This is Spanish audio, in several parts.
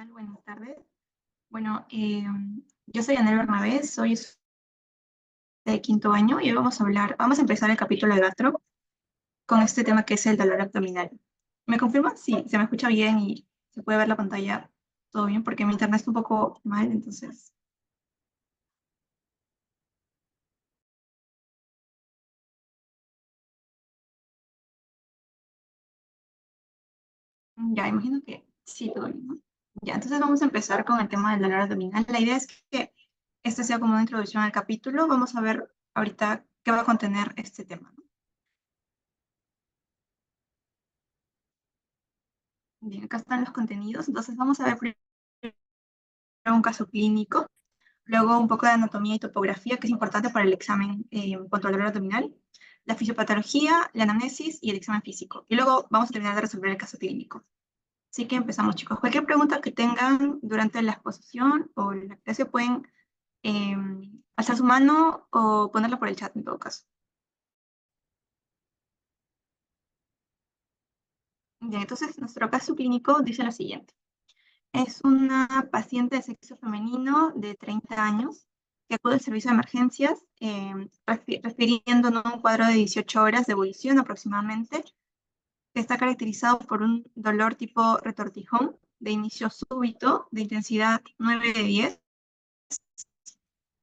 tal? Buenas tardes. Bueno, yo soy Anel Bernabé, soy de quinto año y hoy vamos a empezar el capítulo de gastro con este tema que es el dolor abdominal. ¿Me confirman? Sí, se me escucha bien y se puede ver la pantalla todo bien porque mi internet está un poco mal, entonces ya imagino que sí, todo bien, ¿no? Ya, entonces vamos a empezar con el tema del dolor abdominal. La idea es que este sea como una introducción al capítulo. Vamos a ver ahorita qué va a contener este tema, ¿no? Bien, acá están los contenidos. Entonces vamos a ver primero un caso clínico, luego un poco de anatomía y topografía, que es importante para el examen en cuanto al dolor abdominal, la fisiopatología, la anamnesis y el examen físico. Y luego vamos a terminar de resolver el caso clínico. Así que empezamos, chicos. Cualquier pregunta que tengan durante la exposición o la clase pueden eh, alzar su mano o ponerla por el chat en todo caso. Bien, entonces nuestro caso clínico dice lo siguiente. Es una paciente de sexo femenino de 30 años que acude al servicio de emergencias, refiriendo, ¿no?, un cuadro de 18 horas de ebullición aproximadamente, que está caracterizado por un dolor tipo retortijón de inicio súbito, de intensidad 9 de 10,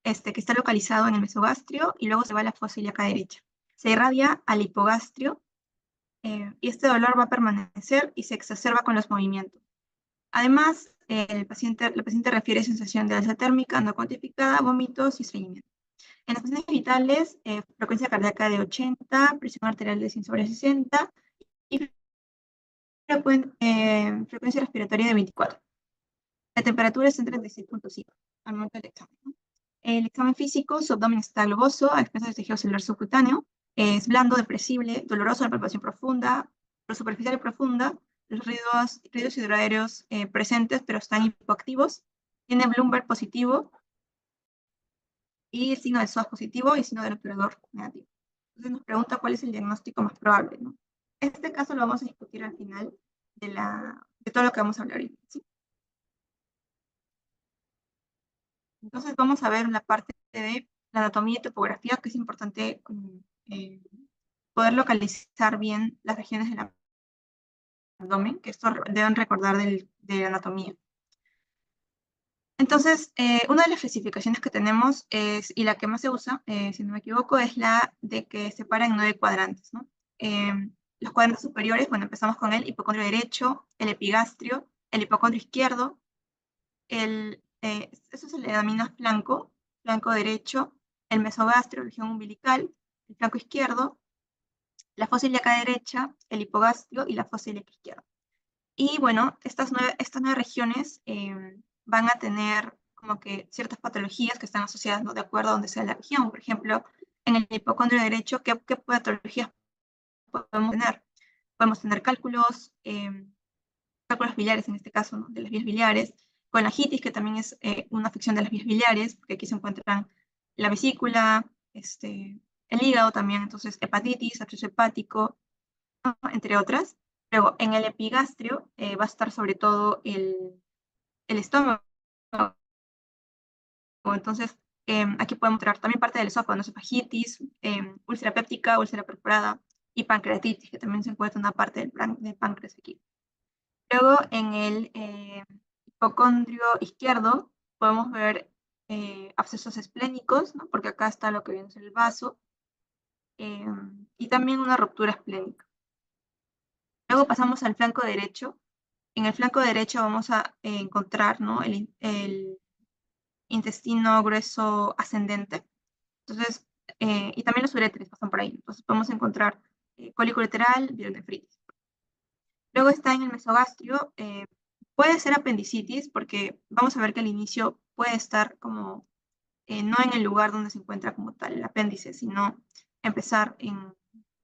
que está localizado en el mesogastrio y luego se va a la fosa ilíaca derecha. Se irradia al hipogastrio y este dolor va a permanecer y se exacerba con los movimientos. Además, la paciente refiere sensación de alza térmica no cuantificada, vómitos y estreñimiento. En las pacientes vitales, frecuencia cardíaca de 80, presión arterial de 100 sobre 60 y frecuencia respiratoria de 24. La temperatura es en 36,5 al momento del examen, ¿no? El examen físico, su abdomen está globoso, a expensas del tejido celular subcutáneo, es blando, depresible, doloroso, la palpación profunda, superficial y profunda, los ruidos hidroaéreos presentes, pero están hipoactivos, tiene Bloomberg positivo y el signo de SOAS positivo y el signo del obturador negativo. Entonces nos pregunta cuál es el diagnóstico más probable, ¿no? Este caso lo vamos a discutir al final de todo lo que vamos a hablar hoy, ¿sí? Entonces vamos a ver la parte de la anatomía y topografía, que es importante eh, poder localizar bien las regiones del abdomen, que esto deben recordar de anatomía. Entonces, una de las especificaciones que tenemos es, y la que más se usa, si no me equivoco, es la de que separa en 9 cuadrantes, ¿no? Eh, los cuadrantes superiores, bueno, empezamos con el hipocondrio derecho, el epigastrio, el hipocondrio izquierdo, eso se le denomina flanco derecho, el mesogastrio, región umbilical, el flanco izquierdo, la fosa ilíaca derecha, el hipogastrio y la fosa ilíaca izquierda. Y bueno, estas nueve regiones van a tener como que ciertas patologías que están asociadas, ¿no?, de acuerdo a donde sea la región. Por ejemplo, en el hipocondrio derecho, ¿qué patologías podemos tener? Podemos tener cálculos biliares en este caso, ¿no?, de las vías biliares, colangitis, que también es una afección de las vías biliares, porque aquí se encuentran la vesícula, el hígado también, entonces hepatitis, absceso hepático, ¿no?, entre otras. Luego, en el epigastrio va a estar sobre todo el estómago. Entonces, aquí podemos traer también parte del esófago, ¿no?, esofagitis, úlcera péptica, úlcera perforada y pancreatitis, que también se encuentra una parte del páncreas aquí. Luego, en el hipocondrio izquierdo, podemos ver abscesos esplénicos, ¿no?, porque acá está lo que viene a ser el vaso, y también una ruptura esplénica. Luego pasamos al flanco derecho. En el flanco derecho vamos a encontrar, ¿no?, el intestino grueso ascendente. Entonces, y también los uréteres pasan por ahí. Entonces podemos encontrar cólico ureteral, pielonefritis. Luego está en el mesogastrio, puede ser apendicitis, porque vamos a ver que al inicio puede estar como, no en el lugar donde se encuentra como tal el apéndice, sino empezar en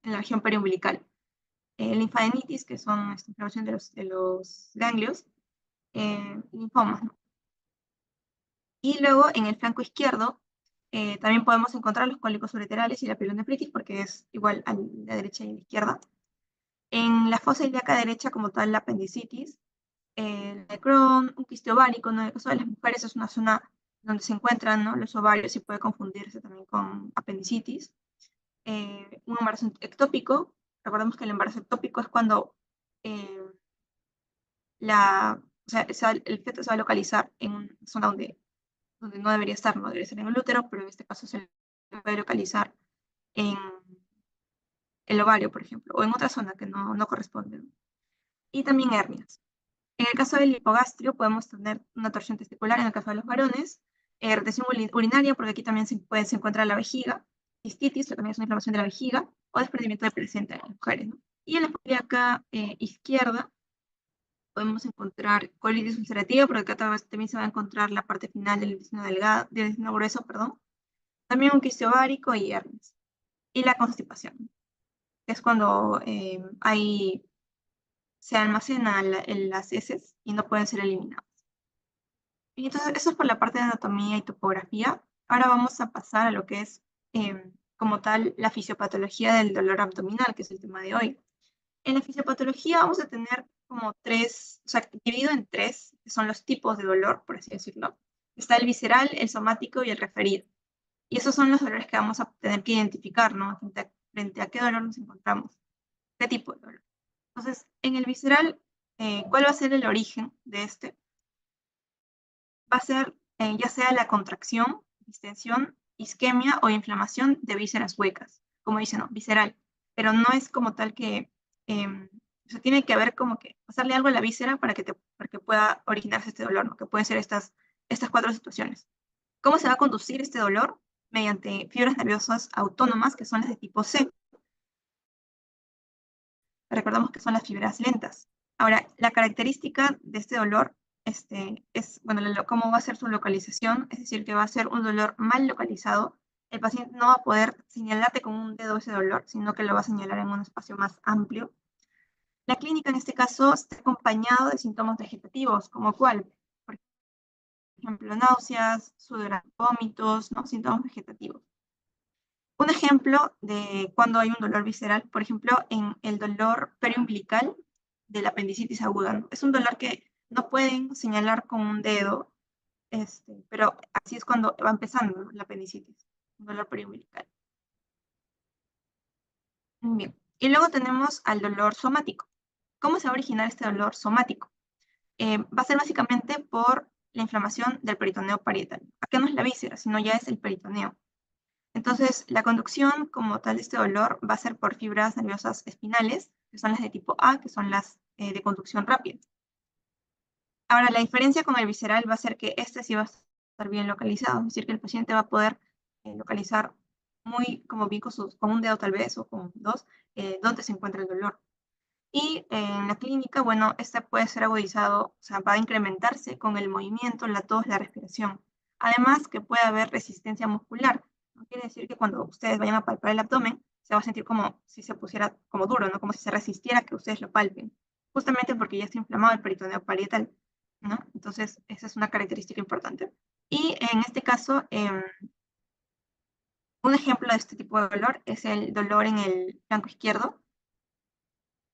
la región periumbilical. Linfadenitis, que son inflamación de los ganglios, linfomas, ¿no? Y luego en el flanco izquierdo también podemos encontrar los cólicos ureterales y la pielonefritis, porque es igual a la derecha y a la izquierda. En la fosa ilíaca derecha como tal la apendicitis, de Crohn, un quiste ovárico, ¿no? En el caso de las mujeres es una zona donde se encuentran, ¿no?, los ovarios y puede confundirse también con apendicitis. Un embarazo ectópico, recordemos que el embarazo ectópico es cuando eh, el feto se va a localizar en una zona donde no debería estar, no debería ser en el útero, pero en este caso se puede localizar en el ovario, por ejemplo, o en otra zona que no corresponde, ¿no? Y también hernias. En el caso del hipogastrio podemos tener una torsión testicular en el caso de los varones, retención urinaria, porque aquí también se encuentra la vejiga, cistitis, que también es una inflamación de la vejiga, o desprendimiento de placenta en las mujeres, ¿no? Y en la celíaca izquierda podemos encontrar colitis ulcerativa, porque acá también se va a encontrar la parte final del intestino delgado, del intestino grueso, perdón. También un quiste ovárico y hernias. Y la constipación, que es cuando se almacenan las heces y no pueden ser eliminadas. Y entonces, eso es por la parte de anatomía y topografía. Ahora vamos a pasar a lo que es, como tal, la fisiopatología del dolor abdominal, que es el tema de hoy. En la fisiopatología vamos a tener como tres, o sea, dividido en tres, que son los tipos de dolor, por así decirlo. Está el visceral, el somático y el referido. Y esos son los dolores que vamos a tener que identificar, ¿no? Frente a qué dolor nos encontramos, qué tipo de dolor. Entonces, en el visceral, ¿cuál va a ser el origen de este? Va a ser ya sea la contracción, distensión, isquemia o inflamación de vísceras huecas, como dicen, ¿no?, visceral, pero no es como tal que, o sea, tiene que haber como que pasarle algo a la víscera para que pueda originarse este dolor, ¿no?, que pueden ser estas cuatro situaciones. ¿Cómo se va a conducir este dolor? Mediante fibras nerviosas autónomas, que son las de tipo C. Recordamos que son las fibras lentas. Ahora, la característica de este dolor es, bueno, cómo va a ser su localización, es decir, que va a ser un dolor mal localizado. El paciente no va a poder señalarte con un dedo ese dolor, sino que lo va a señalar en un espacio más amplio. La clínica en este caso está acompañado de síntomas vegetativos, como cuál, por ejemplo, náuseas, sudor, vómitos, ¿no?, síntomas vegetativos. Un ejemplo de cuando hay un dolor visceral, por ejemplo, en el dolor periumbilical de la apendicitis aguda, ¿no? Es un dolor que no pueden señalar con un dedo, pero así es cuando va empezando, ¿no?, la apendicitis, un dolor periumbilical. Bien. Y luego tenemos al dolor somático. ¿Cómo se va a originar este dolor somático? Va a ser básicamente por la inflamación del peritoneo parietal. Acá no es la víscera, sino ya es el peritoneo. Entonces, la conducción como tal de este dolor va a ser por fibras nerviosas espinales, que son las de tipo A, que son las de conducción rápida. Ahora, la diferencia con el visceral va a ser que este sí va a estar bien localizado, es decir, que el paciente va a poder localizar muy como bien con un dedo tal vez, o con dos, dónde se encuentra el dolor. Y en la clínica, bueno, este puede ser agudizado, o sea, va a incrementarse con el movimiento, la tos, la respiración. Además, que puede haber resistencia muscular. No quiere decir que cuando ustedes vayan a palpar el abdomen, se va a sentir como si se pusiera como duro, ¿no? Como si se resistiera a que ustedes lo palpen. Justamente porque ya está inflamado el peritoneo parietal, ¿no? Entonces, esa es una característica importante. Y en este caso, un ejemplo de este tipo de dolor es el dolor en el flanco izquierdo,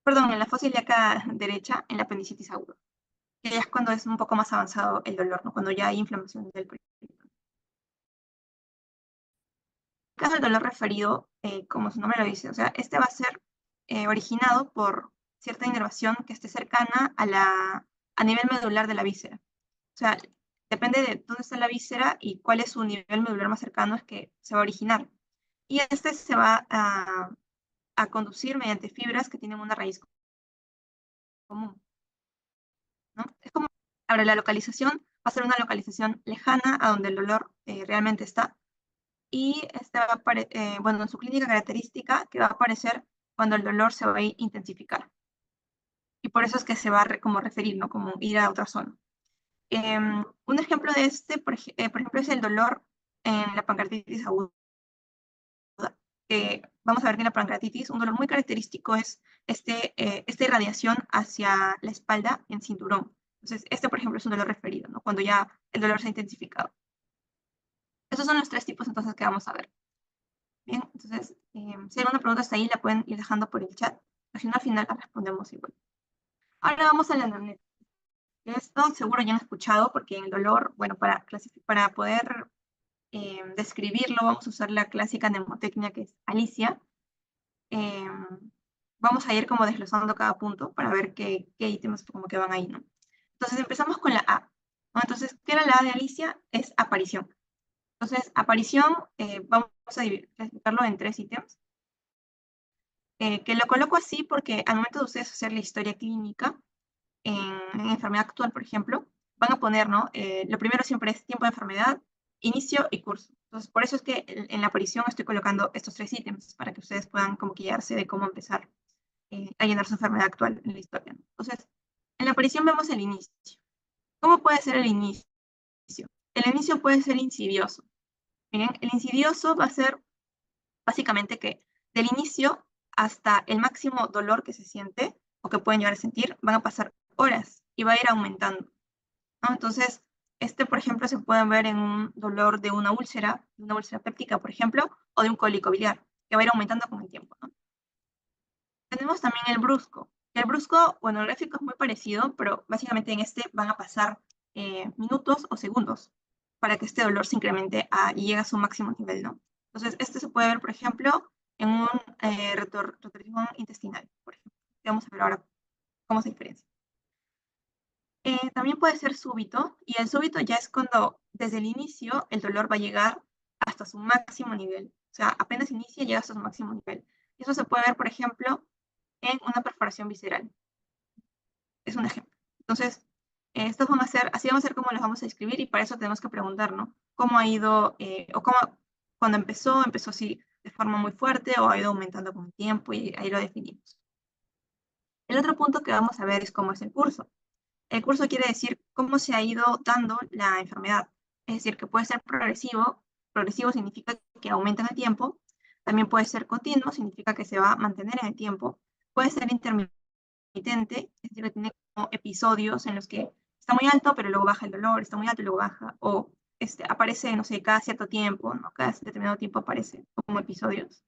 perdón, en la fosa ilíaca derecha, en la apendicitis aguda, que ya es cuando es un poco más avanzado el dolor, ¿no?, cuando ya hay inflamación del peritoneo. En caso del dolor referido, como su nombre lo dice, o sea, este va a ser originado por cierta inervación que esté cercana a nivel medular de la víscera. O sea, depende de dónde está la víscera y cuál es su nivel medular más cercano, es que se va a originar. Y este se va a conducir mediante fibras que tienen una raíz común, ¿no? Es como, ahora la localización va a ser una localización lejana a donde el dolor realmente está. Y este va a bueno, en su clínica característica, que va a aparecer cuando el dolor se va a intensificar. Y por eso es que se va a como referir, ¿no?, como ir a otra zona. Un ejemplo de por ejemplo, es el dolor en la pancreatitis aguda. Vamos a ver que en la pancreatitis un dolor muy característico es esta irradiación hacia la espalda en cinturón. Entonces, por ejemplo, es un dolor referido, ¿no?, cuando ya el dolor se ha intensificado. Esos son los tres tipos entonces que vamos a ver. Bien, entonces, si hay alguna pregunta hasta ahí, la pueden ir dejando por el chat. Si no, al final la respondemos igual. Ahora vamos a la anamnesis. Esto seguro ya han escuchado, porque en el dolor, bueno, para poder describirlo, vamos a usar la clásica mnemotecnia que es Alicia. Vamos a ir como desglosando cada punto para ver qué ítems como que van ahí, ¿no? Entonces empezamos con la A, ¿no? Entonces, ¿qué era la A de Alicia? Es aparición. Entonces, aparición, vamos a clasificarlo en 3 ítems, que lo coloco así porque al momento de ustedes hacer la historia clínica, en enfermedad actual, por ejemplo, van a poner, ¿no? Lo primero siempre es tiempo de enfermedad, inicio y curso. Entonces, por eso es que en la aparición estoy colocando estos 3 ítems, para que ustedes puedan como guiarse de cómo empezar a llenar su enfermedad actual en la historia, ¿no? Entonces, en la aparición vemos el inicio. ¿Cómo puede ser el inicio? El inicio puede ser insidioso. Miren, el insidioso va a ser básicamente que del inicio hasta el máximo dolor que se siente o que pueden llegar a sentir, van a pasar horas y va a ir aumentando, ¿no? Entonces, por ejemplo, se puede ver en un dolor de una úlcera péptica, por ejemplo, o de un cólico biliar, que va a ir aumentando con el tiempo, ¿no? Tenemos también el brusco. El brusco, bueno, el gráfico es muy parecido, pero básicamente en este van a pasar minutos o segundos para que este dolor se incremente y llegue a su máximo nivel, ¿no? Entonces, este se puede ver, por ejemplo, en un retorcijón intestinal, por ejemplo. Vamos a ver ahora cómo se diferencia. También puede ser súbito, y el súbito ya es cuando desde el inicio el dolor va a llegar hasta su máximo nivel. O sea, apenas inicia, llega hasta su máximo nivel. Eso se puede ver, por ejemplo, en una perforación visceral. Es un ejemplo. Entonces, así vamos a ser como los vamos a escribir, y para eso tenemos que preguntar, ¿no? ¿Cómo ha ido, o cómo, cuando empezó así de forma muy fuerte o ha ido aumentando con el tiempo, y ahí lo definimos. El otro punto que vamos a ver es cómo es el curso. El curso quiere decir cómo se ha ido dando la enfermedad. Es decir, que puede ser progresivo. Progresivo significa que aumenta en el tiempo. También puede ser continuo, significa que se va a mantener en el tiempo. Puede ser intermitente, es decir, que tiene como episodios en los que está muy alto, pero luego baja el dolor, está muy alto y luego baja, o aparece, no sé, cada cierto tiempo, ¿no? Cada determinado tiempo aparece como episodios.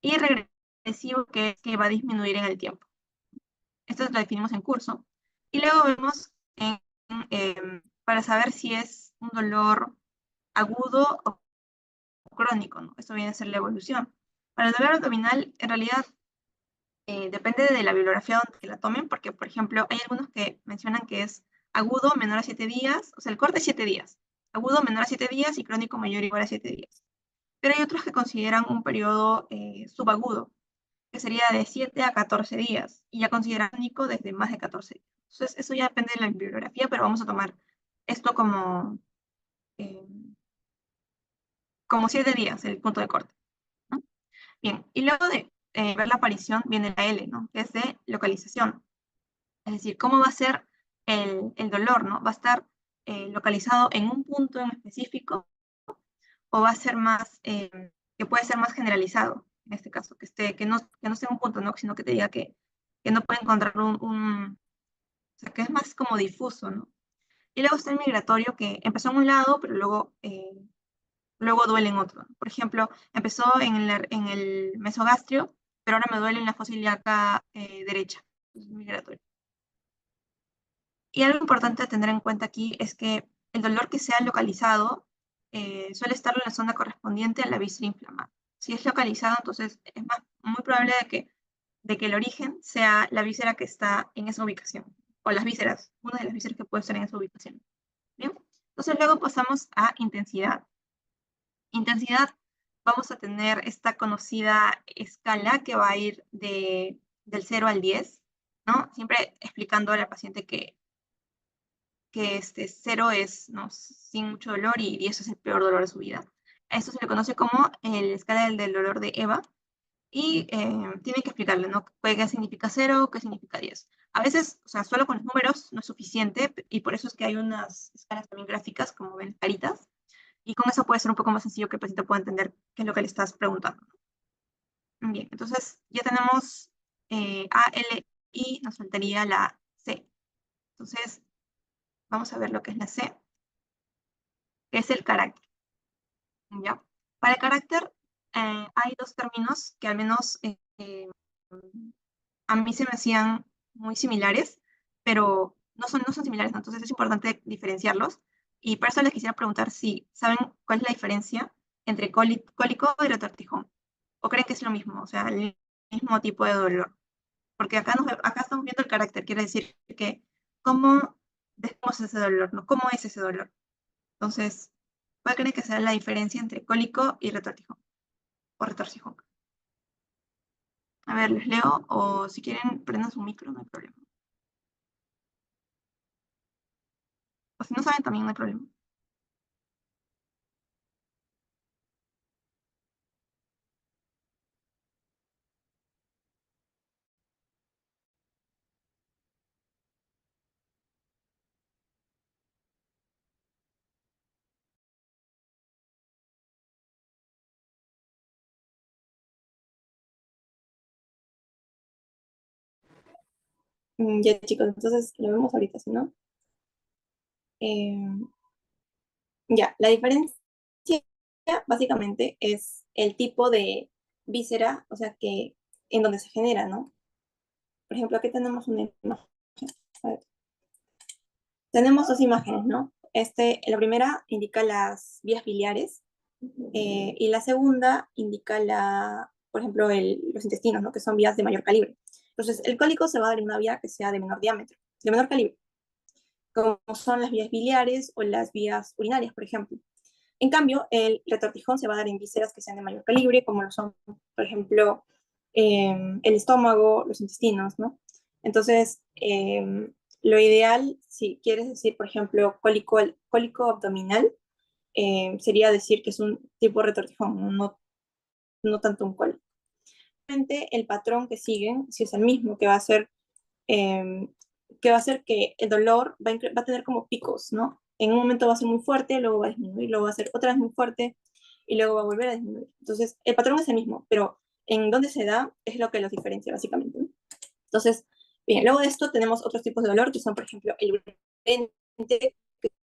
Y regresivo, que es que va a disminuir en el tiempo. Esto lo definimos en curso. Y luego vemos para saber si es un dolor agudo o crónico, ¿no? Esto viene a ser la evolución. Para el dolor abdominal, en realidad, depende de la bibliografía donde la tomen, porque, por ejemplo, hay algunos que mencionan que es agudo menor a 7 días, o sea, el corte es 7 días, agudo menor a 7 días y crónico mayor o igual a 7 días. Pero hay otros que consideran un periodo subagudo, que sería de 7 a 14 días, y ya consideran crónico desde más de 14 días. Entonces, eso ya depende de la bibliografía, pero vamos a tomar esto eh, como 7 días, el punto de corte, ¿no? Bien, y luego de ver la aparición viene la L, ¿no? Que es de localización. Es decir, cómo va a ser el dolor, ¿no? ¿Va a estar localizado en un punto en específico, o va a ser más, que puede ser más generalizado, en este caso, que no sea un punto, ¿no? Sino que te diga que no puede encontrar o sea, que es más como difuso, ¿no? Y luego está el migratorio, que empezó en un lado, pero luego duele en otro. Por ejemplo, empezó en el mesogastrio, pero ahora me duele en la fosa ilíaca derecha. Es migratorio. Y algo importante a tener en cuenta aquí es que el dolor que sea localizado suele estar en la zona correspondiente a la víscera inflamada. Si es localizado, entonces es muy probable de que el origen sea la víscera que está en esa ubicación, o las vísceras, una de las vísceras que puede estar en esa ubicación. ¿Bien? Entonces luego pasamos a intensidad. Intensidad, vamos a tener esta conocida escala que va a ir del 0 al 10, ¿no? Siempre explicando a la paciente que 0 es, ¿no?, sin mucho dolor, y 10 es el peor dolor de su vida. A esto se le conoce como la escala del dolor de Eva, y tienen que explicarle, ¿no?, qué significa 0, qué significa 10. A veces, o sea, solo con los números no es suficiente, y por eso es que hay unas escalas también gráficas, como ven, caritas, y con eso puede ser un poco más sencillo que el paciente pueda entender qué es lo que le estás preguntando. Bien, entonces ya tenemos A, L, I, nos faltaría la C. Entonces, vamos a ver lo que es la C, que es el carácter. ¿Ya? Para el carácter hay dos términos que al menos a mí se me hacían muy similares, pero no son similares, ¿no? Entonces es importante diferenciarlos. Y por eso les quisiera preguntar si saben cuál es la diferencia entre cólico y retortijón. ¿O creen que es lo mismo? O sea, el mismo tipo de dolor. Porque acá estamos viendo el carácter, quiere decir que cómo describimos ese dolor, ¿no? ¿Cómo es ese dolor? Entonces, ¿cuál creen que sea la diferencia entre cólico y retortijón? O retorcijón. A ver, les leo, o si quieren, prendan su micro, no hay problema. O si no saben, también no hay problema. Ya chicos, entonces lo vemos ahorita, ¿sí, no? Eh, ya, la diferencia básicamente es el tipo de víscera, o sea, que en donde se genera, ¿no? Por ejemplo, aquí tenemos una imagen. A ver, tenemos dos imágenes, ¿no? La primera indica las vías biliares y la segunda indica por ejemplo, los intestinos, ¿no? Que son vías de mayor calibre. Entonces, el cólico se va a dar en una vía que sea de menor diámetro, de menor calibre, como son las vías biliares o las vías urinarias, por ejemplo. En cambio, el retortijón se va a dar en vísceras que sean de mayor calibre, como lo son, por ejemplo, el estómago, los intestinos, ¿no? Entonces, lo ideal, si quieres decir, por ejemplo, cólico abdominal, sería decir que es un tipo de retortijón, no tanto un cólico. El patrón que siguen, si es el mismo, eh, que va a hacer que el dolor va a tener como picos, ¿no? En un momento va a ser muy fuerte, luego va a disminuir, luego va a ser otra vez muy fuerte y luego va a volver a disminuir. Entonces, el patrón es el mismo, pero en dónde se da es lo que los diferencia, básicamente, ¿no? Entonces, bien, luego de esto tenemos otros tipos de dolor, que son, por ejemplo, el urgente,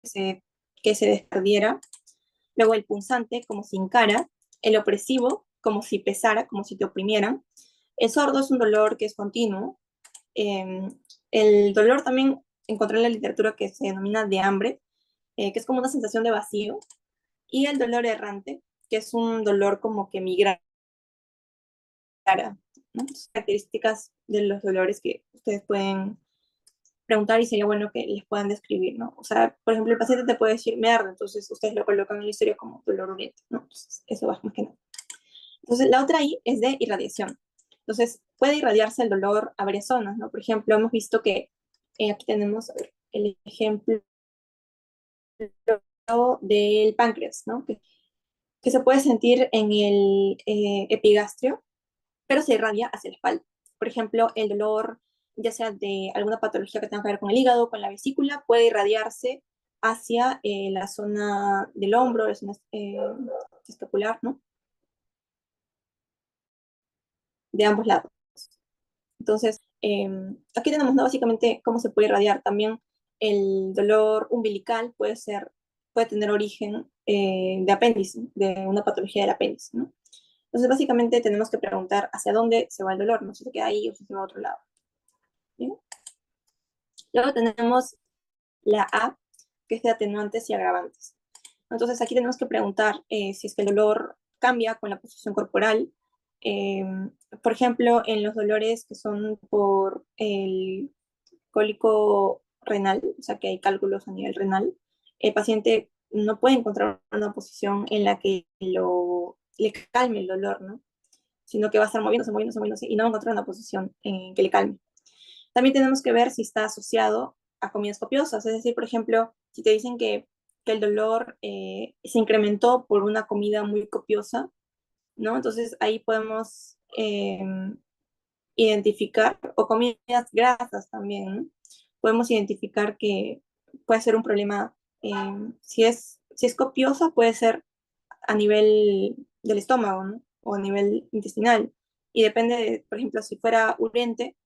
se, que se descardiera, luego el punzante, como si encara, el opresivo, como si pesara, como si te oprimieran. El sordo es un dolor que es continuo. Eh, el dolor también encontré en la literatura que se denomina de hambre, que es como una sensación de vacío. Y el dolor errante, que es un dolor como que migra, ¿no? Características de los dolores que ustedes pueden preguntar y sería bueno que les puedan describir, ¿no? O sea, por ejemplo, el paciente te puede decir, me arde, entonces ustedes lo colocan en la historia como dolor urgente, ¿no? Entonces, eso va más que nada. Entonces, la otra I es de irradiación. Entonces, puede irradiarse el dolor a varias zonas, ¿no? Por ejemplo, hemos visto que aquí tenemos el ejemplo del páncreas, ¿no? Que se puede sentir en el epigastrio, pero se irradia hacia la espalda. Por ejemplo, el dolor, ya sea de alguna patología que tenga que ver con el hígado, con la vesícula, puede irradiarse hacia la zona del hombro, la zona escapular, ¿no? De ambos lados. Entonces, aquí tenemos, ¿no? Básicamente cómo se puede irradiar. También el dolor umbilical puede tener origen de apéndice, de una patología del apéndice, ¿no? Entonces, básicamente tenemos que preguntar hacia dónde se va el dolor, no si se queda ahí o si se va a otro lado. ¿Bien? Luego tenemos la A, que es de atenuantes y agravantes. Entonces, aquí tenemos que preguntar si es que el dolor cambia con la posición corporal. Eh, por ejemplo, en los dolores que son por el cólico renal, o sea que hay cálculos a nivel renal, el paciente no puede encontrar una posición en la que le calme el dolor, ¿no? Sino que va a estar moviéndose y no va a encontrar una posición en que le calme. También tenemos que ver si está asociado a comidas copiosas, es decir, por ejemplo, si te dicen que el dolor se incrementó por una comida muy copiosa, ¿no? Entonces ahí podemos identificar, o comidas grasas también, ¿no? Podemos identificar que puede ser un problema, si es copiosa, puede ser a nivel del estómago, ¿no? O a nivel intestinal. Y depende de, por ejemplo, si fuera urente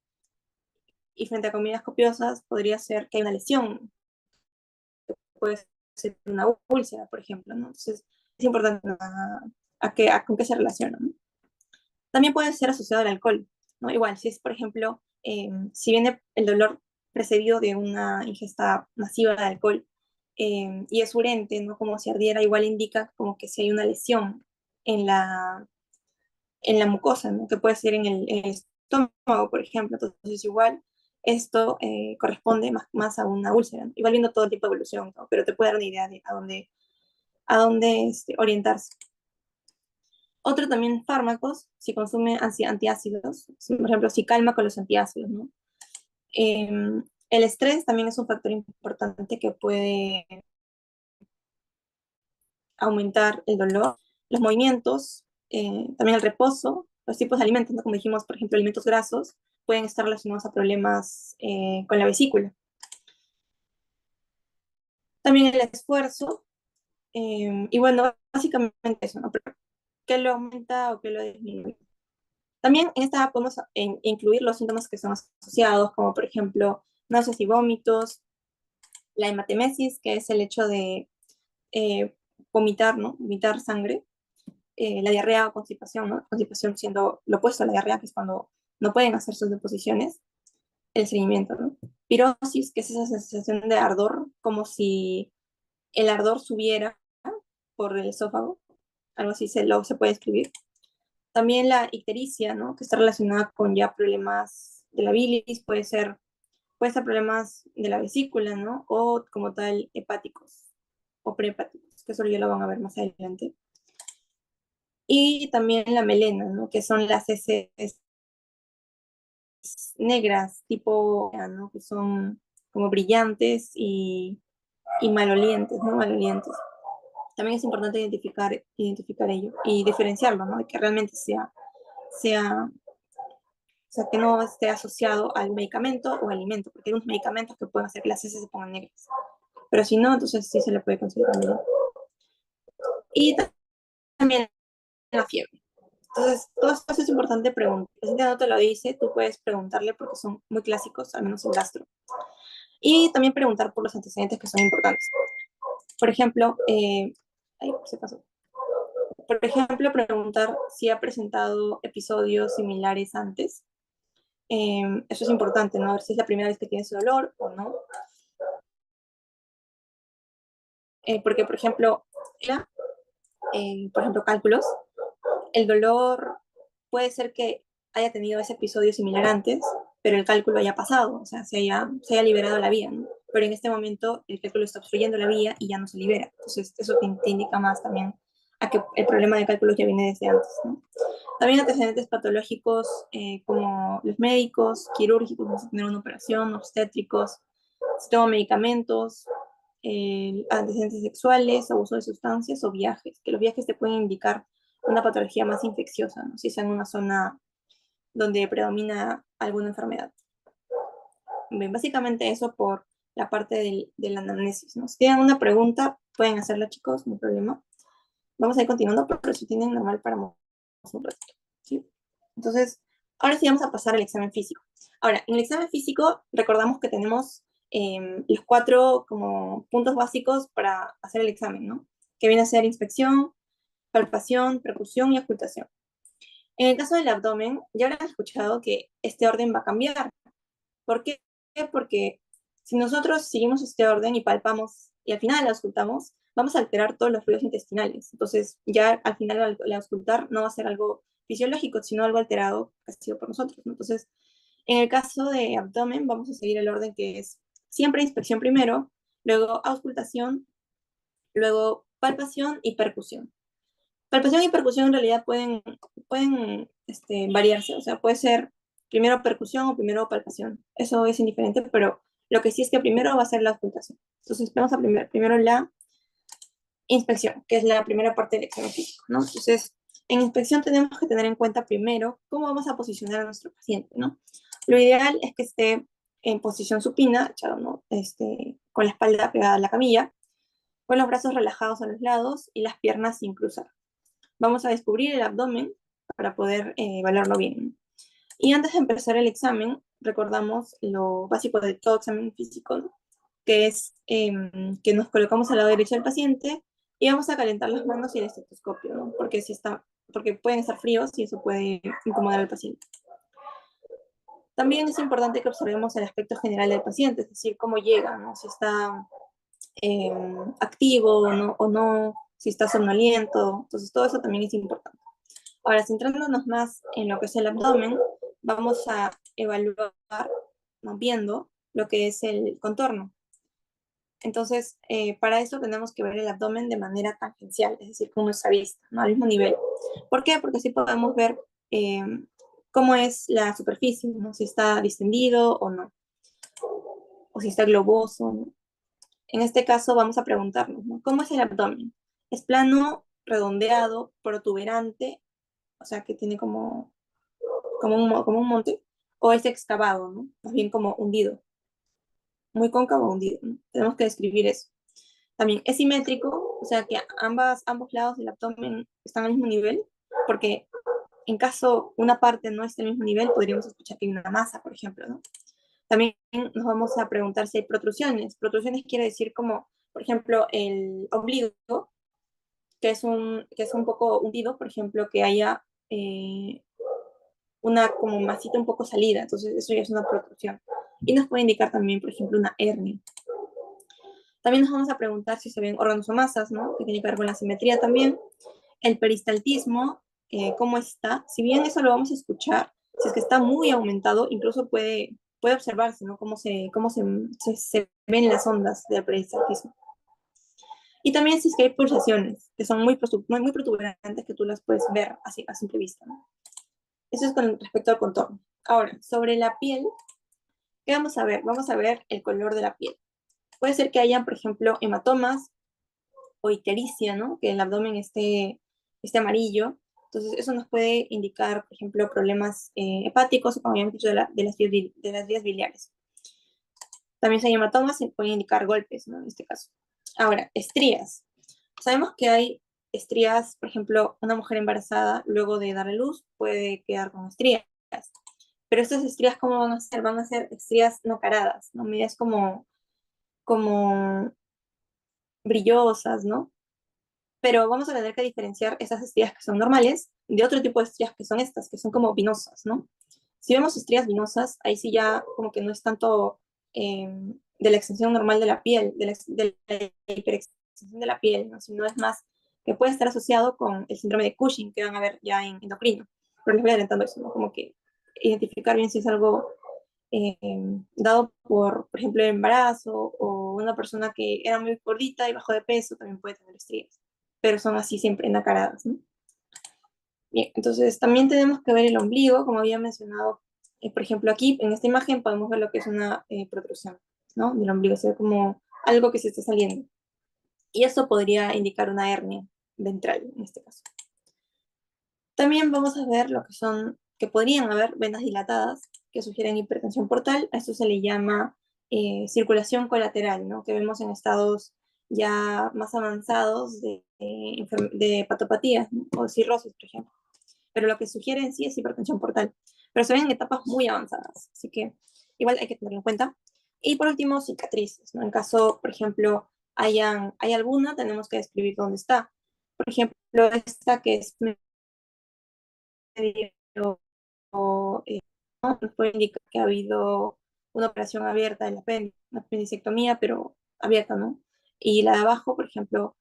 y frente a comidas copiosas, podría ser que hay una lesión, puede ser una úlcera, por ejemplo, ¿no? Entonces, es importante con qué se relaciona, ¿no? También puede ser asociado al alcohol, ¿no? Igual, si es, por ejemplo, si viene el dolor precedido de una ingesta masiva de alcohol y es urente, ¿no? Como si ardiera, igual indica como que si hay una lesión en la mucosa, ¿no? Que puede ser en el estómago, por ejemplo. Entonces, igual esto corresponde más a una úlcera, ¿no? Igual viendo todo el tipo de evolución, ¿no? Pero te puede dar una idea de a dónde orientarse. Otro también fármacos, si consume antiácidos, por ejemplo, si calma con los antiácidos, ¿no? El estrés también es un factor importante que puede aumentar el dolor, los movimientos, también el reposo, los tipos de alimentos, ¿no? Como dijimos, por ejemplo, alimentos grasos, pueden estar relacionados a problemas con la vesícula. También el esfuerzo, y bueno, básicamente eso, ¿no? Pero, ¿qué lo aumenta o qué lo disminuye? También en esta podemos incluir los síntomas que son asociados, como por ejemplo náuseas y vómitos, la hematemesis, que es el hecho de vomitar, ¿no? Vomitar sangre, la diarrea o constipación, ¿no? Constipación siendo lo opuesto a la diarrea, que es cuando no pueden hacer sus deposiciones, el estreñimiento, ¿no? Pirosis, que es esa sensación de ardor, como si el ardor subiera por el esófago, algo así se puede escribir. También la ictericia, ¿no? Que está relacionada con ya problemas de la bilis, puede ser problemas de la vesícula, ¿no? O como tal hepáticos o prehepáticos, que eso ya lo van a ver más adelante. Y también la melena, ¿no? Que son las heces negras, tipo, ¿no? Que son como brillantes y malolientes, ¿no? Malolientes. También es importante identificar ello y diferenciarlo, ¿no? De que realmente o sea, que no esté asociado al medicamento o alimento, porque hay unos medicamentos que pueden hacer que las heces se pongan negras. Pero si no, entonces sí se le puede considerar melena. Y también la fiebre. Entonces, todo esto es importante preguntar. Si el paciente no te lo dice, tú puedes preguntarle porque son muy clásicos, al menos en gastro. Y también preguntar por los antecedentes que son importantes. Por ejemplo, ay, se pasó. Por ejemplo, preguntar si ha presentado episodios similares antes. Eso es importante, ¿no? A ver si es la primera vez que tiene ese dolor o no. Porque, por ejemplo, cálculos, el dolor puede ser que haya tenido ese episodio similar antes, pero el cálculo haya pasado, o sea, se haya liberado la vía, ¿no? Pero en este momento el cálculo está obstruyendo la vía y ya no se libera. Entonces, eso te indica más también a que el problema de cálculo ya viene desde antes, ¿no? También antecedentes patológicos como los médicos, quirúrgicos, vamos a tener una operación, obstétricos, si toma medicamentos, antecedentes sexuales, abuso de sustancias o viajes, que los viajes te pueden indicar una patología más infecciosa, ¿no? Si es en una zona donde predomina alguna enfermedad. Bien, básicamente eso por la parte del anamnesis, ¿no? Si tienen una pregunta, pueden hacerla, chicos, no hay problema. Vamos a ir continuando, pero si tienen normal para un resto, ¿sí? Entonces, ahora sí vamos a pasar al examen físico. Ahora, en el examen físico, recordamos que tenemos los 4 como puntos básicos para hacer el examen, ¿no? Que viene a ser inspección, palpación, percusión y ocultación. En el caso del abdomen, ya habrán escuchado que este orden va a cambiar. ¿Por qué? Porque si nosotros seguimos este orden y palpamos y al final la auscultamos, vamos a alterar todos los fluidos intestinales. Entonces, ya al final al auscultar no va a ser algo fisiológico, sino algo alterado que ha sido por nosotros, ¿no? Entonces, en el caso de abdomen, vamos a seguir el orden que es siempre inspección primero, luego auscultación, luego palpación y percusión. Palpación y percusión en realidad pueden variarse, o sea, puede ser primero percusión o primero palpación. Eso es indiferente, pero lo que sí es que primero va a ser la auscultación. Entonces, vamos a primero la inspección, que es la primera parte del examen físico, ¿no? Entonces, en inspección tenemos que tener en cuenta primero cómo vamos a posicionar a nuestro paciente, ¿no? Lo ideal es que esté en posición supina, echado, ¿no? Con la espalda pegada a la camilla, con los brazos relajados a los lados y las piernas sin cruzar. Vamos a descubrir el abdomen para poder evaluarlo bien. Y antes de empezar el examen, recordamos lo básico de todo examen físico, ¿no? Que es que nos colocamos al lado derecho del paciente y vamos a calentar las manos y el estetoscopio, ¿no? Porque pueden estar fríos y eso puede incomodar al paciente. También es importante que observemos el aspecto general del paciente, es decir, cómo llega, ¿no? Si está activo o no, si está somnoliento. Entonces, todo eso también es importante. Ahora, centrándonos más en lo que es el abdomen, vamos a evaluar, ¿no? Viendo lo que es el contorno. Entonces, para eso tenemos que ver el abdomen de manera tangencial, es decir, con nuestra vista, ¿no? Al mismo nivel. ¿Por qué? Porque así podemos ver cómo es la superficie, ¿no? Si está distendido o no, o si está globoso, ¿no? En este caso vamos a preguntarnos, ¿no? ¿Cómo es el abdomen? ¿Es plano, redondeado, protuberante, o sea, que tiene como un monte? ¿O es excavado, ¿no? Más bien como hundido, muy cóncavo hundido, ¿no? Tenemos que describir eso. También es simétrico, o sea que ambos lados del abdomen están al mismo nivel, porque en caso una parte no esté al mismo nivel, podríamos escuchar que hay una masa, por ejemplo, ¿no? También nos vamos a preguntar si hay protrusiones. Protrusiones quiere decir como, por ejemplo, el ombligo, que es un poco hundido, por ejemplo, que haya una como masita un poco salida, entonces eso ya es una protrusión. Y nos puede indicar también, por ejemplo, una hernia. También nos vamos a preguntar si se ven órganos o masas, ¿no? Que tiene que ver con la simetría también. El peristaltismo, cómo está. Si bien eso lo vamos a escuchar, si es que está muy aumentado, incluso puede observarse, ¿no? Se ven las ondas del peristaltismo. Y también si es que hay pulsaciones, que son muy protuberantes, que tú las puedes ver así a simple vista, ¿no? Eso es con respecto al contorno. Ahora, sobre la piel, ¿qué vamos a ver? Vamos a ver el color de la piel. Puede ser que hayan, por ejemplo, hematomas o ictericia, ¿no? Que el abdomen esté amarillo. Entonces, eso nos puede indicar, por ejemplo, problemas hepáticos o, como habíamos dicho, de las vías biliares. También si hay hematomas, se pueden indicar golpes, ¿no? En este caso. Ahora, estrías. Sabemos que hay estrías, por ejemplo, una mujer embarazada luego de dar a luz puede quedar con estrías. Pero estas estrías, ¿cómo van a ser? Van a ser estrías no caradas, ¿no? Medias como brillosas, ¿no? Pero vamos a tener que diferenciar esas estrías que son normales de otro tipo de estrías que son estas, que son como vinosas, ¿no? Si vemos estrías vinosas, ahí sí ya como que no es tanto de la extensión normal de la piel, de la hiperextensión de la piel, ¿no? Sino es más que puede estar asociado con el síndrome de Cushing que van a ver ya en endocrino. Pero les voy adelantando eso, ¿no? Como que identificar bien si es algo eh, dado por ejemplo, el embarazo o una persona que era muy gordita y bajó de peso también puede tener estrías, pero son así siempre nacaradas, ¿no? Bien, entonces también tenemos que ver el ombligo, como había mencionado, por ejemplo, aquí en esta imagen podemos ver lo que es una protrusión, ¿no? Del ombligo, se ve como algo que se está saliendo. Y esto podría indicar una hernia ventral, en este caso. También vamos a ver lo que podrían haber venas dilatadas que sugieren hipertensión portal. A esto se le llama circulación colateral, ¿no? Que vemos en estados ya más avanzados de patopatías, ¿no? O cirrosis, por ejemplo. Pero lo que sugiere en sí es hipertensión portal. Pero se ven en etapas muy avanzadas, así que igual hay que tenerlo en cuenta. Y por último, cicatrices, ¿no? En caso, por ejemplo, hay alguna, tenemos que describir dónde está. Por ejemplo, esta que es o, ¿no? Nos puede indicar que ha habido una operación abierta del apéndice, una apendicectomía, pero abierta, ¿no? Y la de abajo, por ejemplo,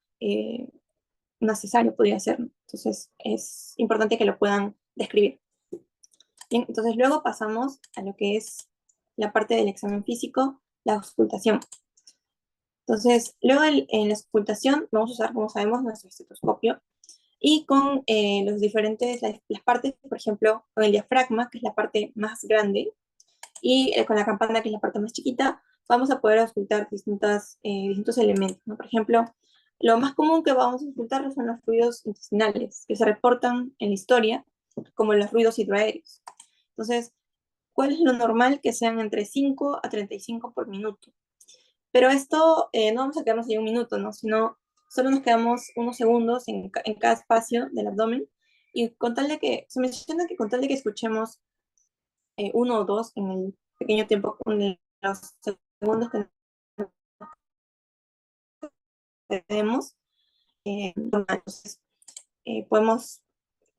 una cesárea podría ser, ¿no? Entonces es importante que lo puedan describir. Bien, entonces luego pasamos a lo que es la parte del examen físico, la auscultación. Entonces, luego en la auscultación vamos a usar, como sabemos, nuestro estetoscopio y con las partes, por ejemplo, con el diafragma, que es la parte más grande, y con la campana, que es la parte más chiquita, vamos a poder auscultar distintos elementos, ¿no? Por ejemplo, lo más común que vamos a auscultar son los ruidos intestinales, que se reportan en la historia como los ruidos hidroaéreos. Entonces, ¿cuál es lo normal? Que sean entre 5 a 35 por minuto. Pero esto no vamos a quedarnos ahí un minuto, ¿no? Sino solo nos quedamos unos segundos en cada espacio del abdomen. Y se menciona que con tal de que escuchemos uno o dos en el pequeño tiempo, en los segundos que tenemos, entonces podemos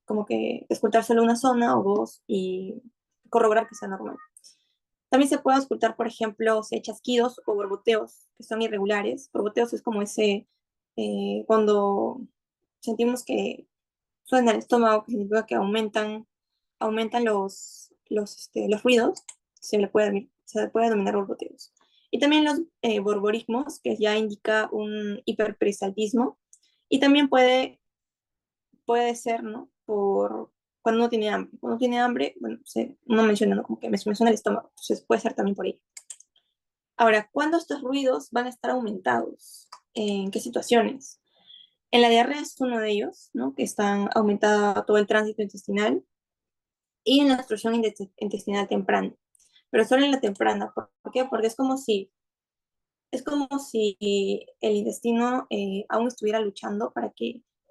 como que escuchar solo una zona o dos y corroborar que sea normal. También se puede auscultar, por ejemplo, si hay chasquidos o borboteos que son irregulares. Borboteos es como ese, cuando sentimos que suena el estómago, que significa que aumentan los ruidos, se le puede denominar borboteos. Y también los borborismos, que ya indica un hiperperistaltismo, y también puede ser, ¿no? Por cuando uno tiene hambre. Cuando uno tiene hambre, bueno, uno menciona, ¿no? Como que me suena el estómago, entonces puede ser también por ahí. Ahora, ¿cuándo estos ruidos van a estar aumentados? ¿En qué situaciones? En la diarrea es uno de ellos, ¿no? Que está aumentada todo el tránsito intestinal, y en la obstrucción intestinal temprana. Pero solo en la temprana. ¿Por qué? Porque es como si el intestino aún estuviera luchando para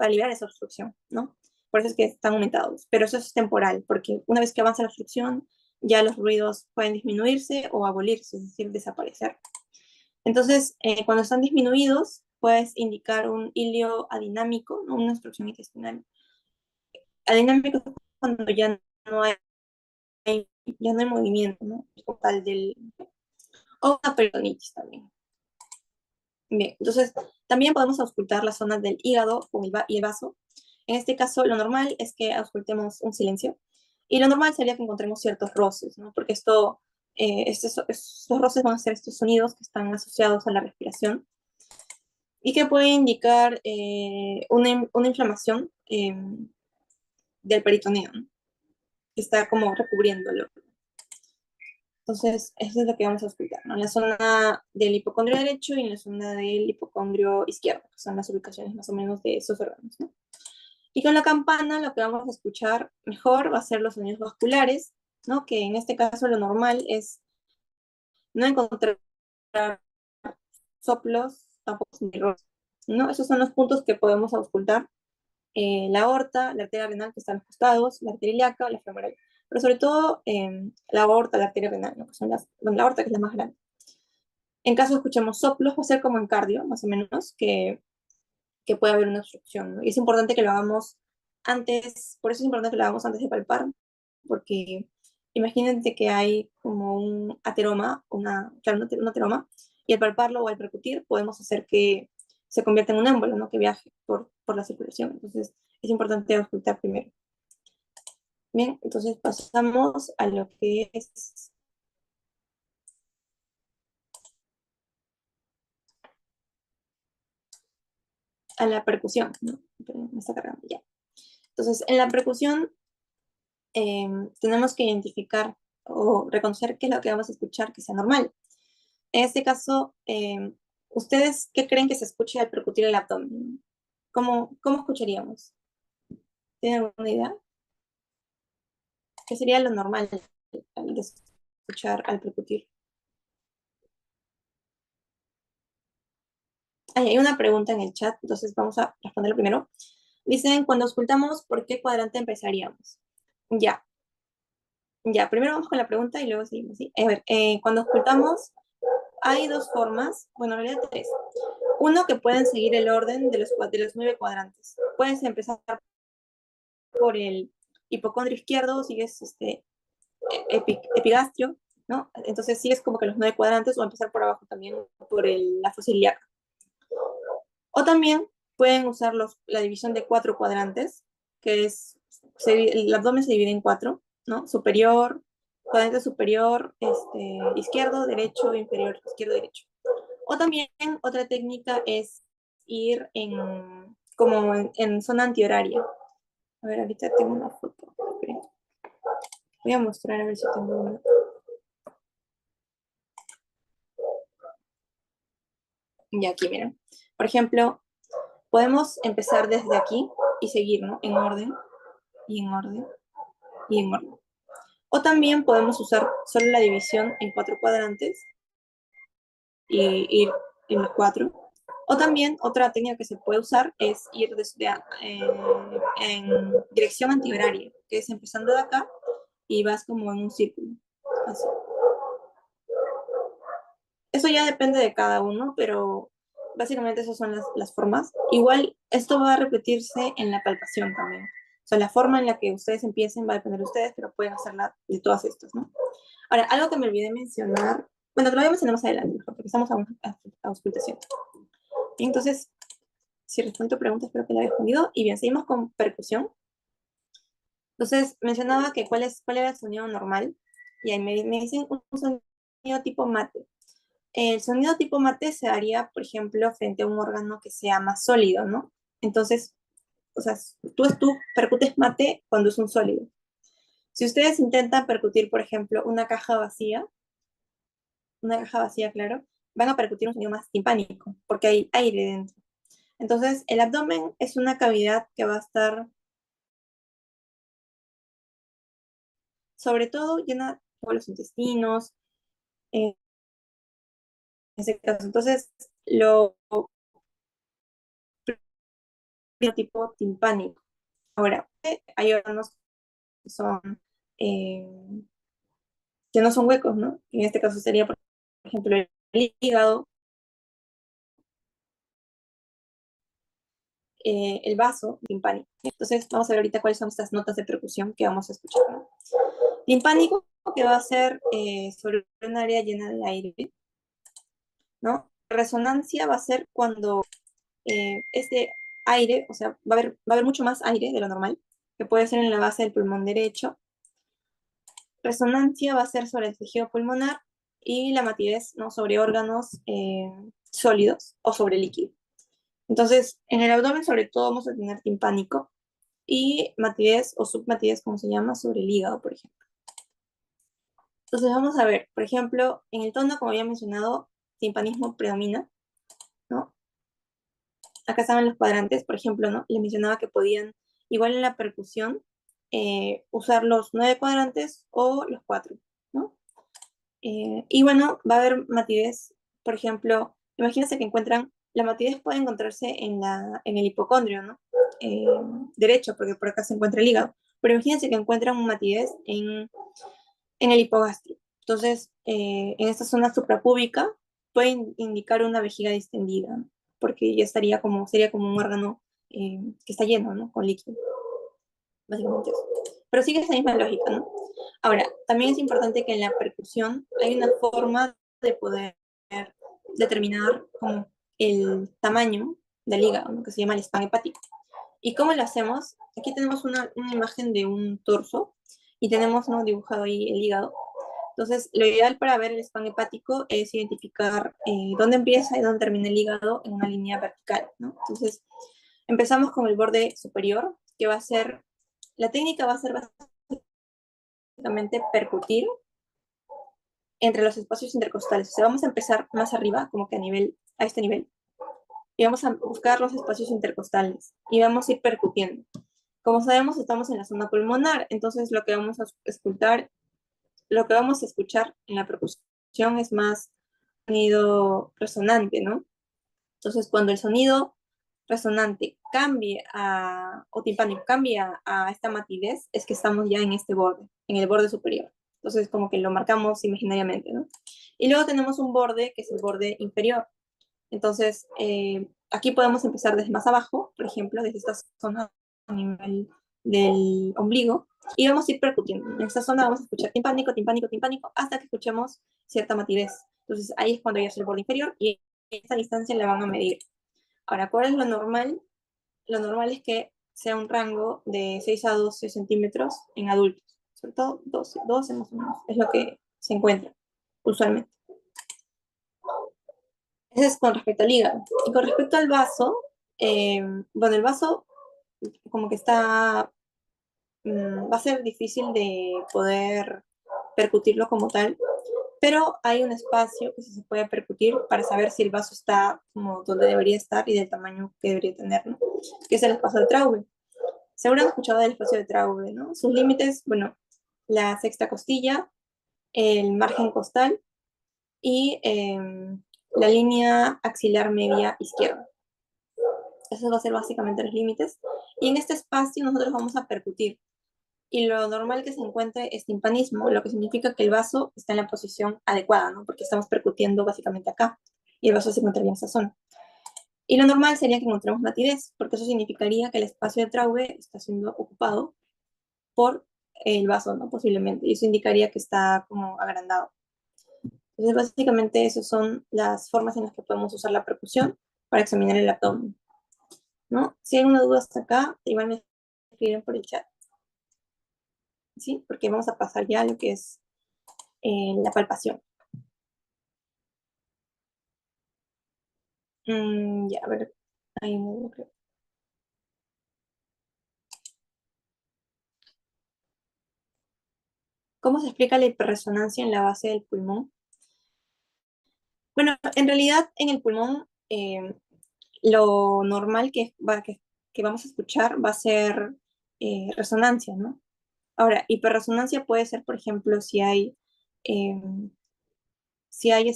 liberar esa obstrucción, ¿no? Por eso es que están aumentados. Pero eso es temporal, porque una vez que avanza la obstrucción, ya los ruidos pueden disminuirse o abolirse, es decir, desaparecer. Entonces, cuando están disminuidos, puedes indicar un hilio adinámico, ¿no? Una obstrucción intestinal. Adinámico es cuando no hay, ya no hay movimiento, ¿no? Total o una peritonitis también. Bien, entonces también podemos auscultar las zonas del hígado y el vaso. En este caso, lo normal es que auscultemos un silencio, y lo normal sería que encontremos ciertos roces, ¿no? Porque estos roces van a ser estos sonidos que están asociados a la respiración y que pueden indicar una inflamación del peritoneo, ¿no? Que está como recubriéndolo. Entonces, eso es lo que vamos a auscultar, ¿no? En la zona del hipocondrio derecho y en la zona del hipocondrio izquierdo, que son las ubicaciones más o menos de esos órganos, ¿no? Y con la campana lo que vamos a escuchar mejor va a ser los sonidos vasculares, ¿no? Que en este caso lo normal es no encontrar soplos, tampoco ni roces, ¿no? Esos son los puntos que podemos auscultar. La aorta, la arteria renal que está en los costados, la arteria ilíaca, la femoral. Pero sobre todo la aorta, la arteria renal, ¿no? Que son la aorta, que es la más grande. En caso escuchemos soplos, va a ser como en cardio, más o menos, que puede haber una obstrucción, ¿no? Y es importante que lo hagamos antes, por eso es importante que lo hagamos antes de palpar, porque imagínate que hay como un ateroma, claro, un ateroma, y al palparlo o al percutir podemos hacer que se convierta en un émbolo, ¿no? Que viaje por la circulación. Entonces es importante auscultar primero. Bien, entonces pasamos a lo que es a la percusión, ¿no? Me está cargando ya. Entonces, en la percusión tenemos que identificar o reconocer qué es lo que vamos a escuchar que sea normal. En este caso, ¿ustedes qué creen que se escuche al percutir el abdomen? ¿Cómo escucharíamos? ¿Tienen alguna idea? ¿Qué sería lo normal de escuchar al percutir? Hay una pregunta en el chat, entonces vamos a responderlo primero. Dicen, cuando auscultamos, ¿por qué cuadrante empezaríamos? Ya, ya, primero vamos con la pregunta y luego seguimos, ¿sí? A ver, cuando auscultamos, hay dos formas, bueno, en realidad tres. Uno, que pueden seguir el orden de los 9 cuadrantes. Puedes empezar por el hipocondrio izquierdo, sigues epigastrio, ¿no? Entonces sigues como que los 9 cuadrantes, o empezar por abajo también por la fosa ilíaca. O también pueden usar la división de 4 cuadrantes, que es, el abdomen se divide en 4, ¿no? Superior, cuadrante superior, izquierdo, derecho, inferior, izquierdo, derecho. O también otra técnica es ir como en zona antihoraria. A ver, ahorita tengo una foto. Okay. Voy a mostrar a ver si tengo una. Y aquí, miren. Por ejemplo, podemos empezar desde aquí y seguir, ¿no? En orden, y en orden, y en orden. O también podemos usar solo la división en 4 cuadrantes y ir en los 4. O también otra técnica que se puede usar es ir en dirección antihoraria, que es empezando de acá y vas como en un círculo. Así. Eso ya depende de cada uno, pero básicamente esas son las formas. Igual esto va a repetirse en la palpación también. O sea, la forma en la que ustedes empiecen va a depender de ustedes, pero pueden hacerla de todas estas, ¿no? Ahora, algo que me olvidé mencionar, bueno, que lo voy a mencionar más adelante, mejor, porque estamos a auscultación. Entonces, si respondo tu pregunta, espero que la haya respondido. Y bien, seguimos con percusión. Entonces, mencionaba que cuál era el sonido normal. Y ahí me dicen un sonido tipo mate. El sonido tipo mate se haría, por ejemplo, frente a un órgano que sea más sólido, ¿no? Entonces, o sea, tú percutes mate cuando es un sólido. Si ustedes intentan percutir, por ejemplo, una caja vacía, claro, van a percutir un sonido más timpánico, porque hay aire dentro. Entonces, el abdomen es una cavidad que va a estar, sobre todo, llena por los intestinos, en ese caso. Entonces, lo tipo timpánico. Ahora, hay órganos que son, eh, que no son huecos, ¿no? En este caso sería, por ejemplo, el hígado, el vaso timpánico. Entonces, vamos a ver ahorita cuáles son estas notas de percusión que vamos a escuchar, ¿no? Timpánico, que va a ser sobre un área llena de aire, ¿no? Resonancia va a ser cuando este aire, o sea, va a haber mucho más aire de lo normal, que puede ser en la base del pulmón derecho. Resonancia va a ser sobre el tejido pulmonar y la matidez, ¿no? Sobre órganos sólidos o sobre líquido. Entonces, en el abdomen sobre todo vamos a tener timpánico y matidez o submatidez, como se llama, sobre el hígado, por ejemplo. Entonces vamos a ver, por ejemplo, en el tono, como había mencionado, timpanismo predomina, ¿no? Acá estaban los cuadrantes, por ejemplo, ¿no? Les mencionaba que podían, igual en la percusión, usar los 9 cuadrantes o los 4, ¿no? Y bueno, va a haber matidez, por ejemplo, imagínense que la matidez puede encontrarse en el hipocondrio, ¿no? Eh, Derecho, porque por acá se encuentra el hígado, pero imagínense que encuentran una matidez en el hipogastrio. Entonces, en esta zona suprapúbica puede indicar una vejiga distendida, ¿no? Porque ya sería como un órgano que está lleno, ¿no? Con líquido, básicamente eso. Pero sigue esa misma lógica, ¿no? Ahora, también es importante que en la percusión hay una forma de poder determinar como el tamaño del hígado, ¿no? Que se llama el spam hepático. ¿Y cómo lo hacemos? Aquí tenemos una imagen de un torso y tenemos, ¿no? Dibujado ahí el hígado. Entonces, lo ideal para ver el spam hepático es identificar dónde empieza y dónde termina el hígado en una línea vertical, ¿no? Entonces, empezamos con el borde superior, que va a ser, la técnica va a ser básicamente percutir entre los espacios intercostales. O sea, vamos a empezar más arriba, como que a este nivel, y vamos a buscar los espacios intercostales y vamos a ir percutiendo. Como sabemos, estamos en la zona pulmonar, entonces lo que vamos a escuchar en la percusión es más sonido resonante, ¿no? Entonces, cuando el sonido resonante o timpánico cambia a esta matidez, es que estamos ya en este borde, en el borde superior. Entonces, como que lo marcamos imaginariamente, ¿no? Y luego tenemos un borde que es el borde inferior. Entonces, aquí podemos empezar desde más abajo, por ejemplo, desde esta zona a nivel del ombligo, y vamos a ir percutiendo. En esta zona vamos a escuchar timpánico, timpánico, timpánico, hasta que escuchemos cierta matidez. Entonces, ahí es cuando ya es el borde inferior, y esta distancia la van a medir. Ahora, ¿cuál es lo normal? Lo normal es que sea un rango de 6 a 12 centímetros en adultos, sobre todo 12 más o menos, es lo que se encuentra usualmente. Ese es con respecto al hígado. Y con respecto al vaso, bueno, el vaso como que va a ser difícil de poder percutirlo como tal, pero hay un espacio que se puede percutir para saber si el vaso está como donde debería estar y del tamaño que debería tener, ¿no? Que es el espacio de Traube. Seguro han escuchado del espacio de Traube, ¿no? Sus límites, bueno, la sexta costilla, el margen costal y la línea axilar media izquierda. Esos van a ser básicamente los límites. Y en este espacio nosotros vamos a percutir. Y lo normal que se encuentre es timpanismo, lo que significa que el vaso está en la posición adecuada, ¿no? Porque estamos percutiendo básicamente acá. Y el vaso se encuentra en esa zona. Y lo normal sería que encontremos latidez, porque eso significaría que el espacio de Traube está siendo ocupado por el vaso, ¿no? Posiblemente, y eso indicaría que está como agrandado. Entonces, básicamente, esas son las formas en las que podemos usar la percusión para examinar el abdomen, ¿no? Si hay alguna duda hasta acá, igual me escriben por el chat, ¿sí? Porque vamos a pasar ya a lo que es la palpación. Ya, a ver, ahí no creo. ¿Cómo se explica la hiperresonancia en la base del pulmón? Bueno, en realidad en el pulmón lo normal que vamos a escuchar va a ser resonancia, ¿no? Ahora, hiperresonancia puede ser, por ejemplo, eh, si hay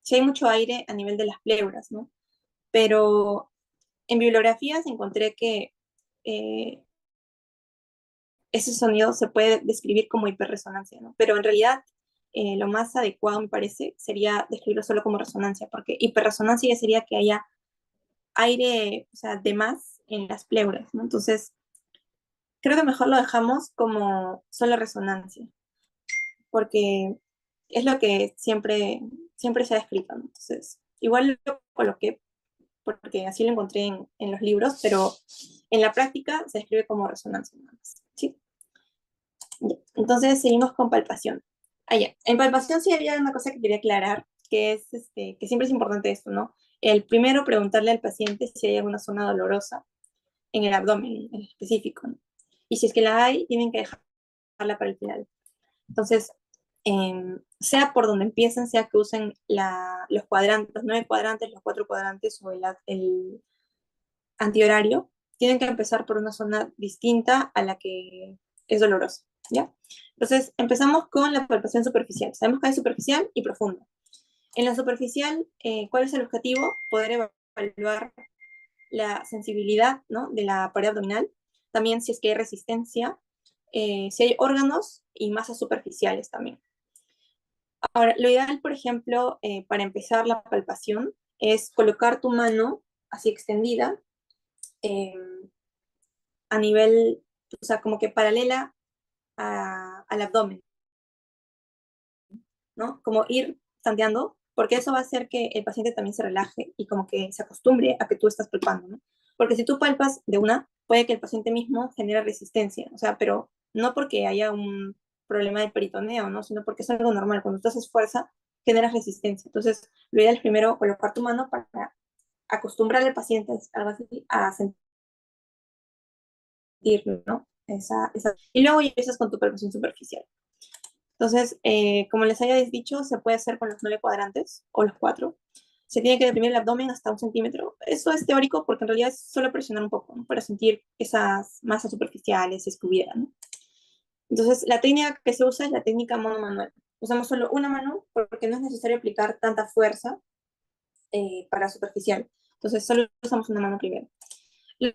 si hay mucho aire a nivel de las pleuras, ¿no? Pero en bibliografías encontré que eh, ese sonido se puede describir como hiperresonancia, ¿no? Pero en realidad lo más adecuado, me parece, sería describirlo solo como resonancia, porque hiperresonancia ya sería que haya aire, o sea, de más en las pleuras, ¿no? Entonces, creo que mejor lo dejamos como solo resonancia, porque es lo que siempre se ha escrito, ¿no? Entonces, igual lo coloqué porque así lo encontré en los libros, pero en la práctica se escribe como resonancia nada más, ¿sí? Ya. Entonces seguimos con palpación. Ya. En palpación sí había una cosa que quería aclarar, que es que siempre es importante esto, ¿no? El primero, preguntarle al paciente si hay alguna zona dolorosa en el abdomen en específico, ¿no? Y si es que la hay, tienen que dejarla para el final. Entonces, sea por donde empiecen, sea que usen los cuadrantes, los 9 cuadrantes, los 4 cuadrantes o el antihorario, tienen que empezar por una zona distinta a la que es dolorosa, ¿ya? Entonces, empezamos con la palpación superficial. Sabemos que hay superficial y profunda. En la superficial, ¿cuál es el objetivo? Poder evaluar la sensibilidad, ¿no?, de la pared abdominal, también si es que hay resistencia, si hay órganos y masas superficiales también. Ahora, lo ideal, por ejemplo, para empezar la palpación es colocar tu mano así extendida eh, a nivel, o sea, como que paralela al abdomen, ¿no? Como ir tanteando, porque eso va a hacer que el paciente también se relaje y como que se acostumbre a que tú estás palpando, ¿no? Porque si tú palpas de una, puede que el paciente mismo genere resistencia, o sea, pero no porque haya un problema de peritoneo, ¿no? Sino porque es algo normal. Cuando tú haces fuerza, generas resistencia. Entonces, lo ideal es primero colocar tu mano para acostumbrar al paciente algo así, a sentir, ¿no? Y luego ya empiezas con tu palpación superficial. Entonces, como les había dicho, se puede hacer con los 9 cuadrantes o los 4. Se tiene que deprimir el abdomen hasta 1 centímetro. Eso es teórico porque en realidad es solo presionar un poco, ¿no?, para sentir esas masas superficiales, si es que hubiera, ¿no? Entonces, la técnica que se usa es la técnica monomanual. Usamos solo una mano porque no es necesario aplicar tanta fuerza para superficial. Entonces, solo usamos una mano primero. Lo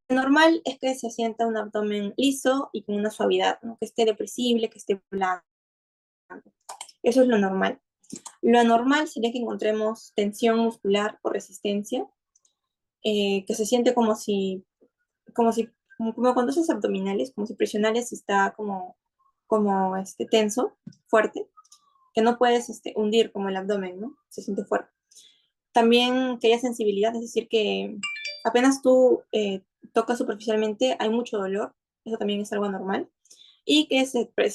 normal es que se sienta un abdomen liso y con una suavidad, ¿no?, que esté depresible, que esté blando. Eso es lo normal. Lo anormal sería que encontremos tensión muscular o resistencia, que se siente como cuando haces abdominales, como si presionares y está como tenso, fuerte, que no puedes hundir como el abdomen, ¿no? Se siente fuerte. También que haya sensibilidad, es decir, que apenas tú tocas superficialmente, hay mucho dolor, eso también es algo anormal, y que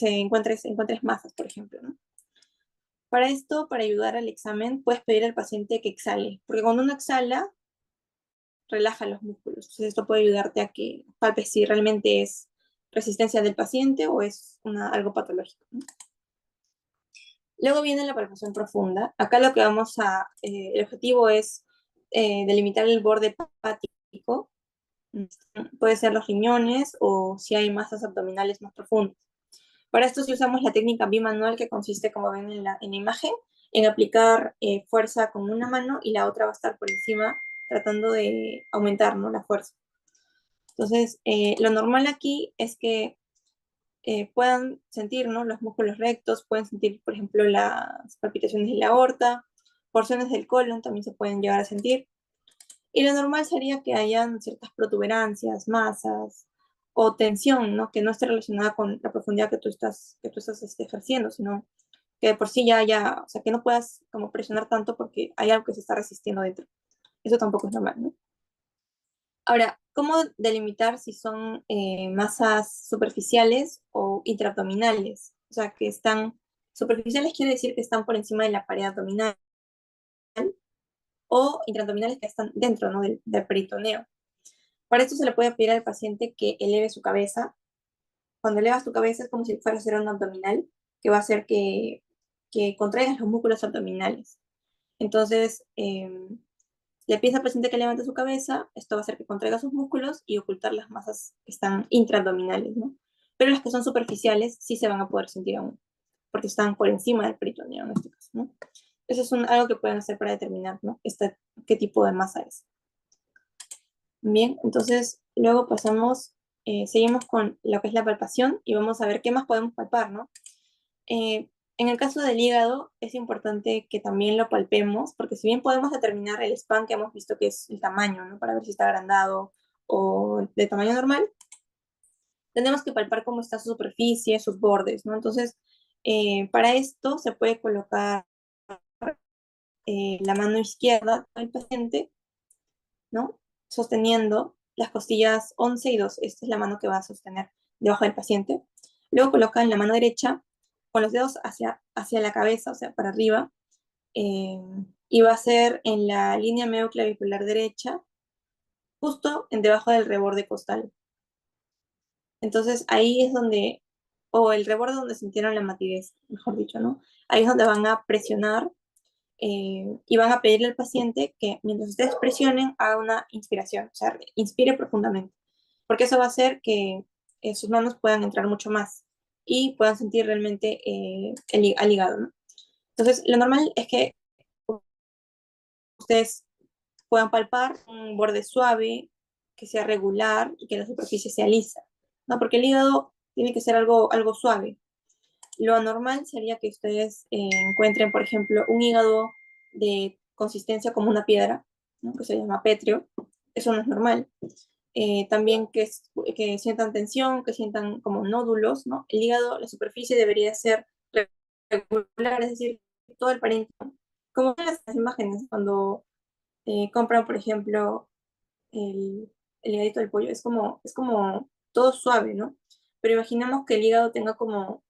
encuentres masas, por ejemplo, ¿no? Para esto, para ayudar al examen, puedes pedir al paciente que exhale, porque cuando uno exhala, relaja los músculos. Entonces, esto puede ayudarte a que palpes si realmente es resistencia del paciente o es algo patológico, ¿no? Luego viene la palpación profunda. Acá el objetivo es delimitar el borde hepático, puede ser los riñones o si hay masas abdominales más profundas. Para esto sí usamos la técnica bimanual, que consiste, como ven en la imagen, en aplicar fuerza con una mano y la otra va a estar por encima tratando de aumentar, ¿no?, la fuerza. Entonces, lo normal aquí es que puedan sentir, ¿no?, los músculos rectos, pueden sentir, por ejemplo, las palpitaciones de la aorta, porciones del colon también se pueden llegar a sentir. Y lo normal sería que hayan ciertas protuberancias, masas o tensión, ¿no? Que no esté relacionada con la profundidad que tú estás ejerciendo, sino que de por sí ya haya, o sea, que no puedas como presionar tanto porque hay algo que se está resistiendo dentro. Eso tampoco es normal, ¿no? Ahora, ¿cómo delimitar si son masas superficiales o intraabdominales? O sea, que están superficiales quiere decir que están por encima de la pared abdominal o intraabdominales que están dentro, ¿no? del peritoneo. Para esto se le puede pedir al paciente que eleve su cabeza. Cuando elevas tu cabeza es como si fuera a hacer un abdominal, que va a hacer que contraigas los músculos abdominales. Entonces, le pides al paciente que levante su cabeza, esto va a hacer que contraiga sus músculos y ocultar las masas que están intraabdominales, ¿no? Pero las que son superficiales sí se van a poder sentir aún, porque están por encima del peritoneo en este caso, ¿no? Eso es algo que pueden hacer para determinar, ¿no? Qué tipo de masa es. Bien, entonces luego seguimos con lo que es la palpación y vamos a ver qué más podemos palpar, ¿no? En el caso del hígado es importante que también lo palpemos, porque si bien podemos determinar el span que hemos visto que es el tamaño, ¿no? Para ver si está agrandado o de tamaño normal, tenemos que palpar cómo está su superficie, sus bordes, ¿no? Entonces, para esto se puede colocar la mano izquierda del paciente, ¿no? Sosteniendo las costillas 11 y 2. Esta es la mano que va a sostener debajo del paciente. Luego colocan la mano derecha con los dedos hacia la cabeza, o sea, para arriba, y va a ser en la línea medio clavicular derecha, justo en debajo del reborde costal. Entonces ahí es donde, o el reborde donde sintieron la matidez, mejor dicho, ¿no? Ahí es donde van a presionar y van a pedirle al paciente que mientras ustedes presionen haga una inspiración, o sea, inspire profundamente, porque eso va a hacer que sus manos puedan entrar mucho más y puedan sentir realmente al hígado, ¿no? Entonces, lo normal es que ustedes puedan palpar un borde suave, que sea regular y que la superficie sea lisa, ¿no? Porque el hígado tiene que ser algo suave. Lo normal sería que ustedes encuentren, por ejemplo, un hígado de consistencia como una piedra, ¿no? Que se llama pétreo. Eso no es normal. También que sientan tensión, que sientan como nódulos, ¿no? El hígado, la superficie debería ser regular, es decir, todo el parénquima. Como en las imágenes, cuando compran, por ejemplo, el hígado del pollo, es como todo suave, ¿no? Pero imaginemos que el hígado tenga como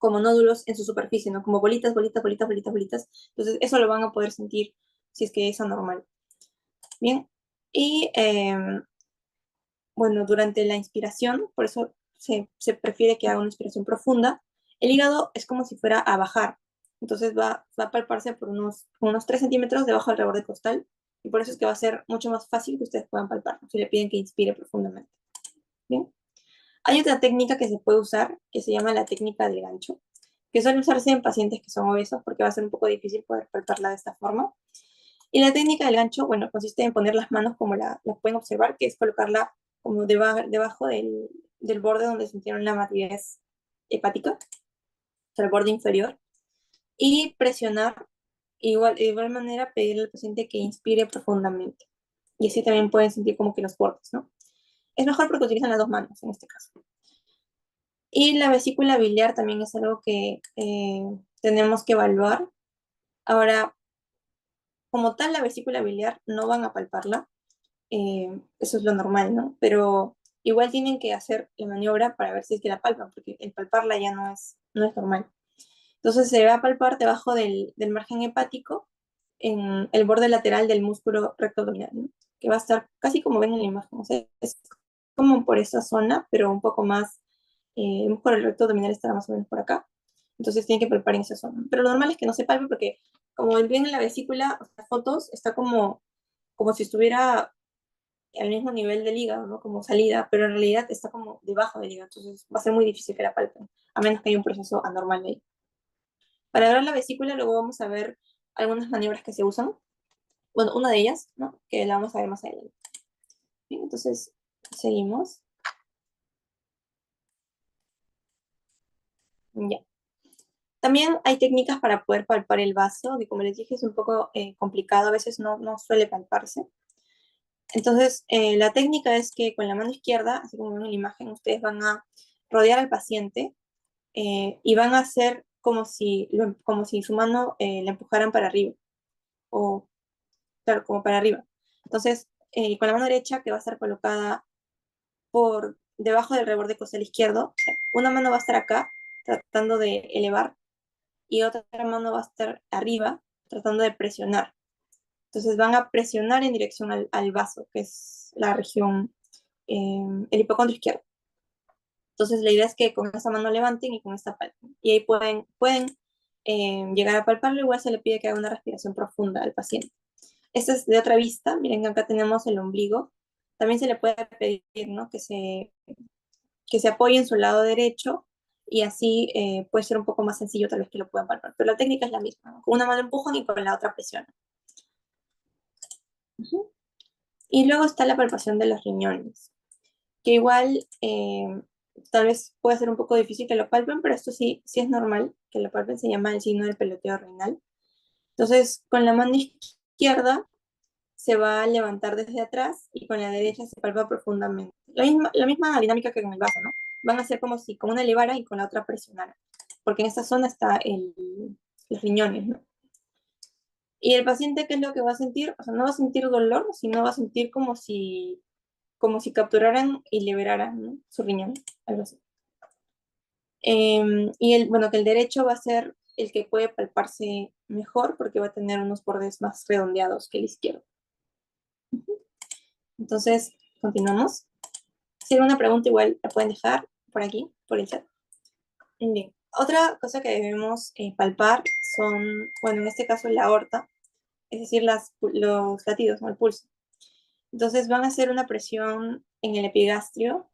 nódulos en su superficie, ¿no? Como bolitas, bolitas, bolitas, bolitas, bolitas. Entonces, eso lo van a poder sentir si es que es anormal. Bien. Y bueno, durante la inspiración, por eso se prefiere que haga una inspiración profunda, el hígado es como si fuera a bajar. Entonces va a palparse por unos 3 centímetros debajo del reborde costal. Y por eso es que va a ser mucho más fácil que ustedes puedan palpar, si le piden que inspire profundamente. Bien. Hay otra técnica que se puede usar que se llama la técnica del gancho, que suele usarse en pacientes que son obesos porque va a ser un poco difícil poder palparla de esta forma. Y la técnica del gancho, bueno, consiste en poner las manos como la pueden observar, que es colocarla como debajo del borde donde sintieron la matidez hepática, o sea, el borde inferior, y presionar, de igual manera pedirle al paciente que inspire profundamente. Y así también pueden sentir como que los bordes, ¿no? Es mejor porque utilizan las dos manos en este caso. Y la vesícula biliar también es algo que tenemos que evaluar. Ahora, como tal, la vesícula biliar no van a palparla, eso es lo normal, ¿no? Pero igual tienen que hacer la maniobra para ver si es que la palpan, porque el palparla ya no es normal. Entonces se va a palpar debajo del margen hepático, en el borde lateral del músculo recto abdominal, ¿no? Que va a estar casi como ven en la imagen, o sea, es como por esa zona, pero un poco más, el músculo recto abdominal estará más o menos por acá. Entonces tienen que palpar en esa zona. Pero lo normal es que no se palpe porque, como ven en la vesícula, las fotos, está como si estuviera al mismo nivel del hígado, ¿no? Como salida, pero en realidad está como debajo del hígado, entonces va a ser muy difícil que la palpen, a menos que haya un proceso anormal ahí. Para ver la vesícula, luego vamos a ver algunas maniobras que se usan. Bueno, una de ellas, ¿no? Que la vamos a ver más adelante. Bien, entonces, seguimos. Ya. También hay técnicas para poder palpar el vaso, que como les dije es un poco complicado, a veces no suele palparse. Entonces, la técnica es que con la mano izquierda, así como ven en la imagen, ustedes van a rodear al paciente y van a hacer como si su mano la empujaran para arriba, o claro, como para arriba. Entonces, con la mano derecha, que va a estar colocada por debajo del reborde costal izquierdo, o sea, una mano va a estar acá, tratando de elevar, y otra mano va a estar arriba, tratando de presionar. Entonces van a presionar en dirección al vaso, que es la región, el hipocondrio izquierdo. Entonces la idea es que con esta mano levanten y con esta palpen. Y ahí pueden llegar a palparlo, igual se le pide que haga una respiración profunda al paciente. Esta es de otra vista, miren que acá tenemos el ombligo. También se le puede pedir, ¿no? Que se apoye en su lado derecho y así puede ser un poco más sencillo tal vez que lo puedan palpar. Pero la técnica es la misma, ¿no? Con una mano empujan y con la otra presionan. Uh-huh. Y luego está la palpación de los riñones, que igual tal vez puede ser un poco difícil que lo palpen, pero esto sí es normal que lo palpen, se llama el signo del peloteo renal. Entonces, con la mano izquierda se va a levantar desde atrás y con la derecha se palpa profundamente. La misma dinámica que con el vaso, ¿no? Van a hacer como si con una elevara y con la otra presionara, porque en esta zona está los riñones, ¿no? Y el paciente, ¿qué es lo que va a sentir? O sea, no va a sentir dolor, sino va a sentir como si capturaran y liberaran, ¿no? Su riñón, algo así. Bueno, que el derecho va a ser el que puede palparse mejor porque va a tener unos bordes más redondeados que el izquierdo. Entonces, continuamos. Si hay alguna pregunta, igual la pueden dejar por aquí, por el chat. Bien. Otra cosa que debemos palpar son, bueno, en este caso la aorta, es decir, los latidos, ¿no? El pulso. Entonces van a hacer una presión en el epigastrio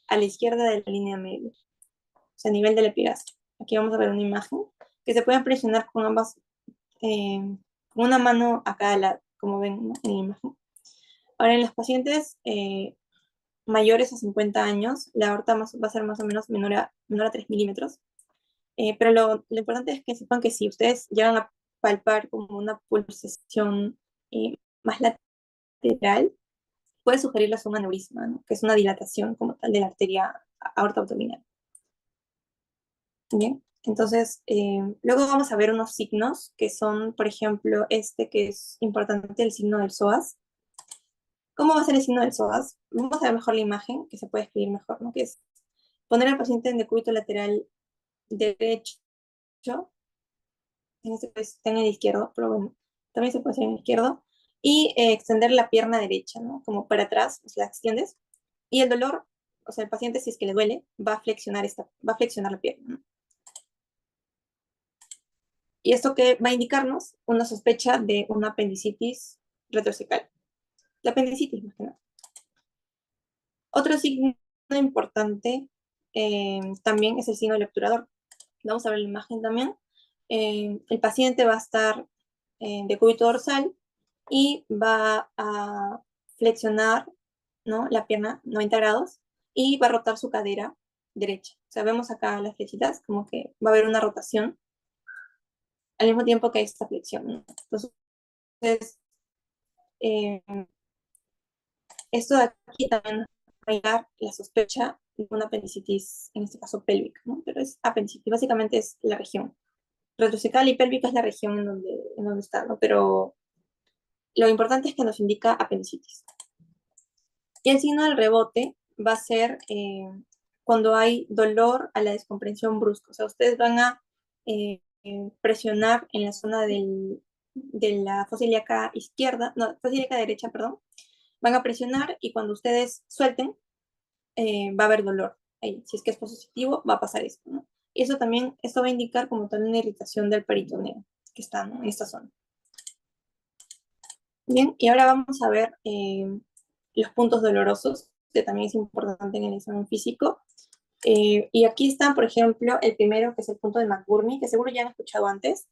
a la izquierda de la línea media, o sea, a nivel del epigastrio. Aquí vamos a ver una imagen que se pueden presionar con ambas, con una mano a cada lado, como ven, ¿no? En la imagen. Ahora, en los pacientes mayores a 50 años, la aorta va a ser más o menos menor a 3 milímetros. Pero lo importante es que sepan que si ustedes llegan a palpar como una pulsación más lateral, puede sugerirles un aneurisma, ¿no? Que es una dilatación como tal de la arteria aorta abdominal. Bien, entonces luego vamos a ver unos signos que son, por ejemplo, este que es importante, el signo del psoas. ¿Cómo va a ser el signo del psoas? Vamos a ver mejor la imagen, que se puede escribir mejor, ¿no? Que es poner al paciente en decúbito lateral derecho, en este caso está en el izquierdo, pero bueno, también se puede hacer en el izquierdo, y extender la pierna derecha, ¿no? Como para atrás, o sea, la extiendes, y el dolor, o sea, el paciente si es que le duele, va a flexionar la pierna, ¿no? Y esto que va a indicarnos una sospecha de una apendicitis retrocecal. La apendicitis, más que nada. Otro signo importante también es el signo del obturador. Vamos a ver la imagen también. El paciente va a estar de cúbito dorsal y va a flexionar, ¿no? La pierna 90 grados y va a rotar su cadera derecha. O sea, vemos acá las flechitas, como que va a haber una rotación al mismo tiempo que hay esta flexión, ¿no? Entonces, eh, esto de aquí también va a dar la sospecha de una apendicitis, en este caso pélvica, ¿no? Pero es apendicitis, básicamente es la región. Retrocecal y pélvica es la región en donde está, ¿no? Pero lo importante es que nos indica apendicitis. Y el signo del rebote va a ser cuando hay dolor a la descomprensión brusca. O sea, ustedes van a presionar en la zona de la fosa ilíaca izquierda, no, fosa ilíaca derecha, perdón. Van a presionar y cuando ustedes suelten, va a haber dolor. Ahí, si es que es positivo, va a pasar esto, ¿no? Y eso también, esto va a indicar como tal una irritación del peritoneo que está, ¿no? En esta zona. Bien, y ahora vamos a ver los puntos dolorosos, que también es importante en el examen físico. Y aquí están, por ejemplo, el primero, que es el punto de McBurney, que seguro ya han escuchado antes.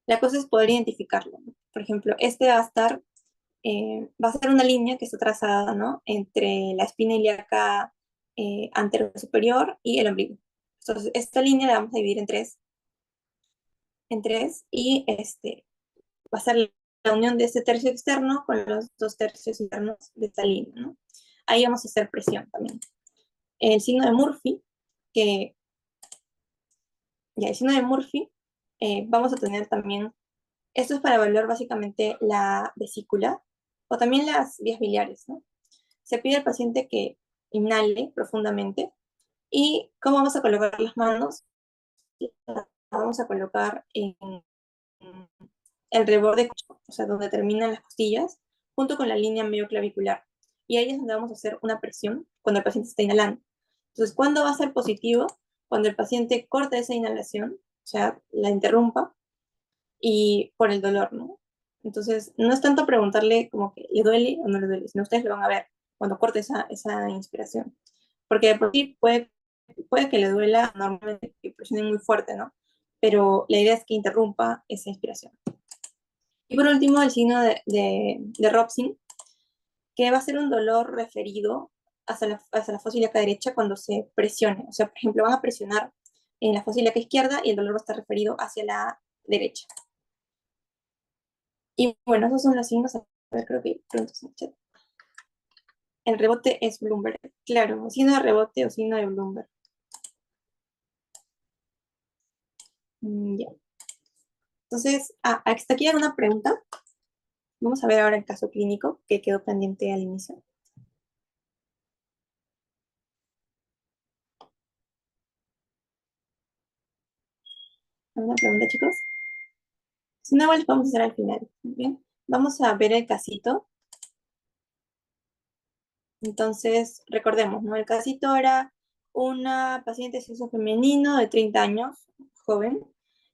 La cosa es poder identificarlo, ¿no? Por ejemplo, este va a ser una línea que está trazada, ¿no? Entre la espina ilíaca anterior superior y el ombligo. Entonces, esta línea la vamos a dividir en tres, y va a ser la unión de este tercio externo con los dos tercios internos de esta línea, ¿no? Ahí vamos a hacer presión también. El signo de Murphy, que ya el signo de Murphy, vamos a tener también, esto es para evaluar básicamente la vesícula o también las vías biliares, ¿no? Se pide al paciente que inhale profundamente. ¿Y cómo vamos a colocar las manos? Las vamos a colocar en el reborde, o sea, donde terminan las costillas, junto con la línea medio clavicular. Y ahí es donde vamos a hacer una presión cuando el paciente está inhalando. Entonces, ¿cuándo va a ser positivo? Cuando el paciente corta esa inhalación, o sea, la interrumpa, y por el dolor, ¿no? Entonces, no es tanto preguntarle como que le duele o no le duele, sino ustedes lo van a ver cuando corte esa inspiración. Porque de por sí puede que le duela normalmente, que presione muy fuerte, ¿no? Pero la idea es que interrumpa esa inspiración. Y por último, el signo de Robson, que va a ser un dolor referido hacia la fosa ilíaca derecha cuando se presione. O sea, por ejemplo, van a presionar en la fosa ilíaca izquierda y el dolor va a estar referido hacia la derecha. Y bueno, esos son los signos. A ver, creo que pronto se me chat. El rebote es Bloomberg. Claro, signo de rebote o signo de Bloomberg. Ya. Entonces, hasta aquí hay una pregunta. Vamos a ver ahora el caso clínico que quedó pendiente al inicio. ¿Alguna pregunta, chicos? Si no, les vamos a hacer al final. Bien, vamos a ver el casito. Entonces, recordemos, ¿no? El casito era una paciente de sexo femenino de 30 años, joven,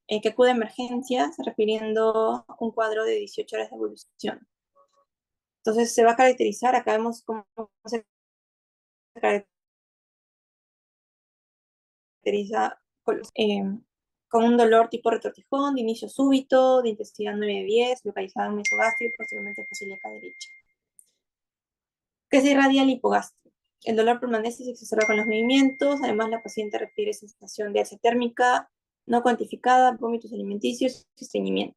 que acude a emergencias refiriendo un cuadro de 18 horas de evolución. Entonces, se va a caracterizar, acá vemos cómo se caracteriza con un dolor tipo retortijón, de inicio súbito, de intensidad 9-10, localizado en mesogastrio y posteriormente fosa derecha, que se irradia el hipogastrio. El dolor permanece y se exacerba con los movimientos. Además, la paciente refiere sensación de alza térmica no cuantificada, vómitos alimenticios y estreñimiento.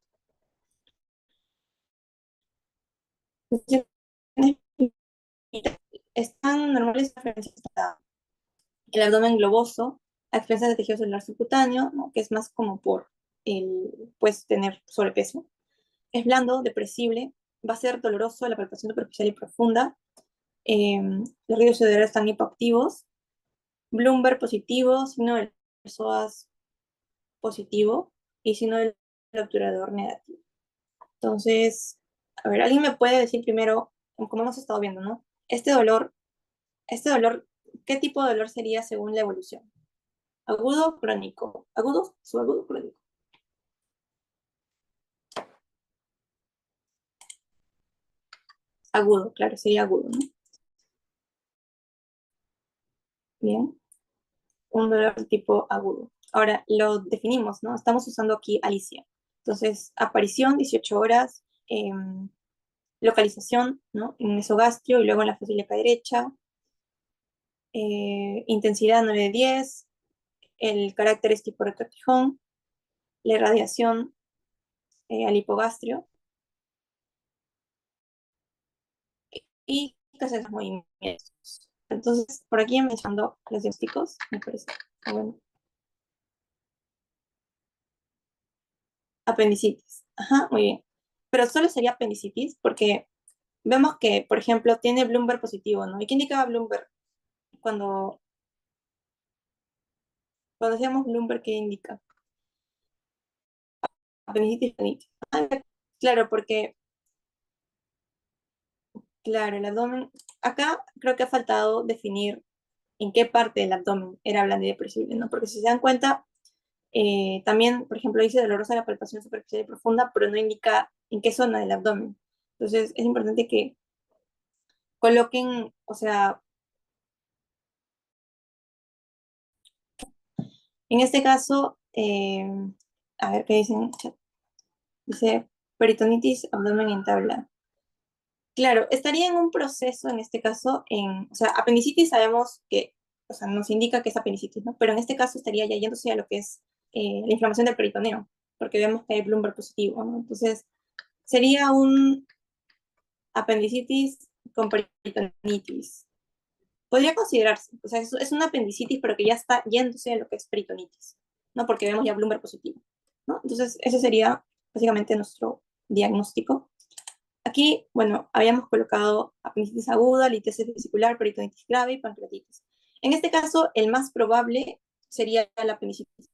Están normales el abdomen globoso, a expensas de tejido celular subcutáneo, ¿no? Que es más como por pues, tener sobrepeso. Es blando, depresible, va a ser doloroso la palpación superficial y profunda. Los ríos cerebrales están hipoactivos. Bloomberg positivo, signo del psoas positivo y signo del obturador negativo. Entonces, a ver, ¿alguien me puede decir primero, como hemos estado viendo, ¿no? Este dolor, ¿qué tipo de dolor sería según la evolución? Agudo, crónico. Agudo, subagudo, crónico. Agudo, claro, sería agudo, ¿no? Bien, un dolor de tipo agudo. Ahora, lo definimos, ¿no? Estamos usando aquí Alicia. Entonces, aparición, 18 horas, localización, ¿no? En mesogastrio y luego en la fosa ilíaca derecha, intensidad 9-10, el carácter es tipo retortijón, la irradiación al hipogastrio y que se los movimientos. Entonces, por aquí mencionando los diagnósticos, me parece. Bueno. Apendicitis. Ajá, muy bien. Pero solo sería apendicitis porque vemos que, por ejemplo, tiene Bloomberg positivo, ¿no? ¿Y qué indicaba Bloomberg? Cuando, cuando hacíamos Bloomberg, ¿qué indica? Apendicitis, apendicitis. Claro, porque, claro, el abdomen, acá creo que ha faltado definir en qué parte del abdomen era blanda y depresible, ¿no? Porque si se dan cuenta, también, por ejemplo, dice dolorosa la palpación superficial y profunda, pero no indica en qué zona del abdomen. Entonces, es importante que coloquen, o sea, en este caso, a ver qué dicen en el chat. Dice peritonitis, abdomen en tabla. Claro, estaría en un proceso, en este caso, o sea, apendicitis sabemos que, o sea, nos indica que es apendicitis, ¿no? Pero en este caso estaría ya yéndose a lo que es la inflamación del peritoneo, porque vemos que hay Bloomberg positivo, ¿no? Entonces, sería un apendicitis con peritonitis. Podría considerarse, o sea, es una apendicitis, pero que ya está yéndose a lo que es peritonitis, ¿no? Porque vemos ya Bloomberg positivo, ¿no? Entonces, ese sería básicamente nuestro diagnóstico. Aquí, bueno, habíamos colocado apendicitis aguda, litiasis vesicular, peritonitis grave y pancreatitis. En este caso, el más probable sería la apendicitis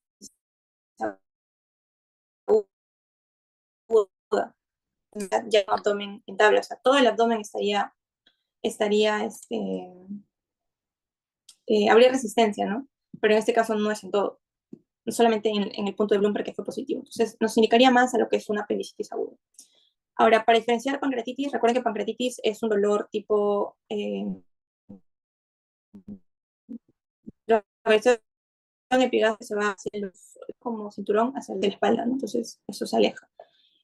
aguda, ya el abdomen en tabla, o sea, todo el abdomen estaría habría resistencia, ¿no? Pero en este caso no es en todo, no solamente en el punto de Bloomberg que fue positivo. Entonces, nos indicaría más a lo que es una apendicitis aguda. Ahora, para diferenciar pancreatitis, recuerden que pancreatitis es un dolor tipo la versión epigasta se va hacia como cinturón hacia el de la espalda, ¿no? Entonces eso se aleja.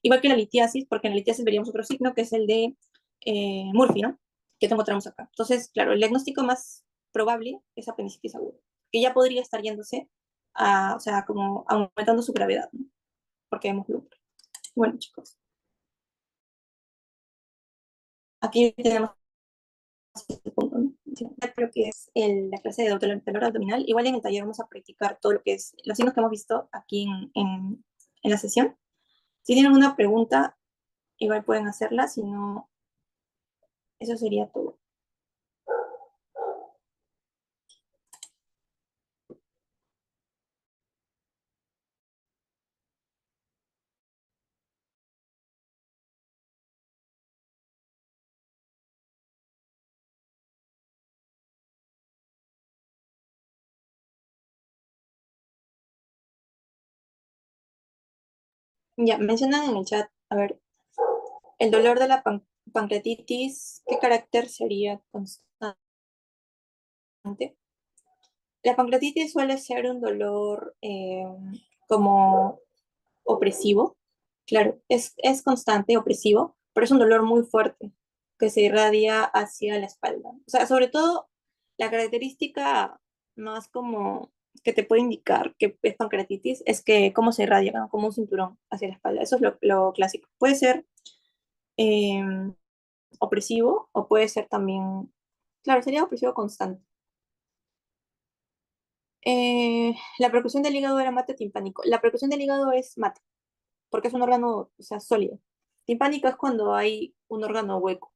Igual que la litiasis, porque en la litiasis veríamos otro signo que es el de Murphy, ¿no? Que encontramos acá. Entonces, claro, el diagnóstico más probable es apendicitis aguda, que ya podría estar yéndose o sea, como aumentando su gravedad, ¿no? Porque vemos lupus. Bueno, chicos, aquí tenemos el punto, ¿no? Creo que es la clase de dolor abdominal. Igual en el taller vamos a practicar todo lo que es los signos que hemos visto aquí en la sesión. Si tienen alguna pregunta, igual pueden hacerla, si no, eso sería todo. Ya, mencionan en el chat, a ver, el dolor de la pancreatitis, ¿qué carácter sería constante? La pancreatitis suele ser un dolor como opresivo, claro, es constante, opresivo, pero es un dolor muy fuerte que se irradia hacia la espalda. O sea, sobre todo la característica más como que te puede indicar que es pancreatitis es que cómo se irradia, ¿no? Como un cinturón hacia la espalda. Eso es lo clásico. Puede ser eh, opresivo o puede ser también, claro, sería opresivo constante. La percusión del hígado era mate timpánico. La percusión del hígado es mate, porque es un órgano, o sea, sólido. Timpánico es cuando hay un órgano hueco.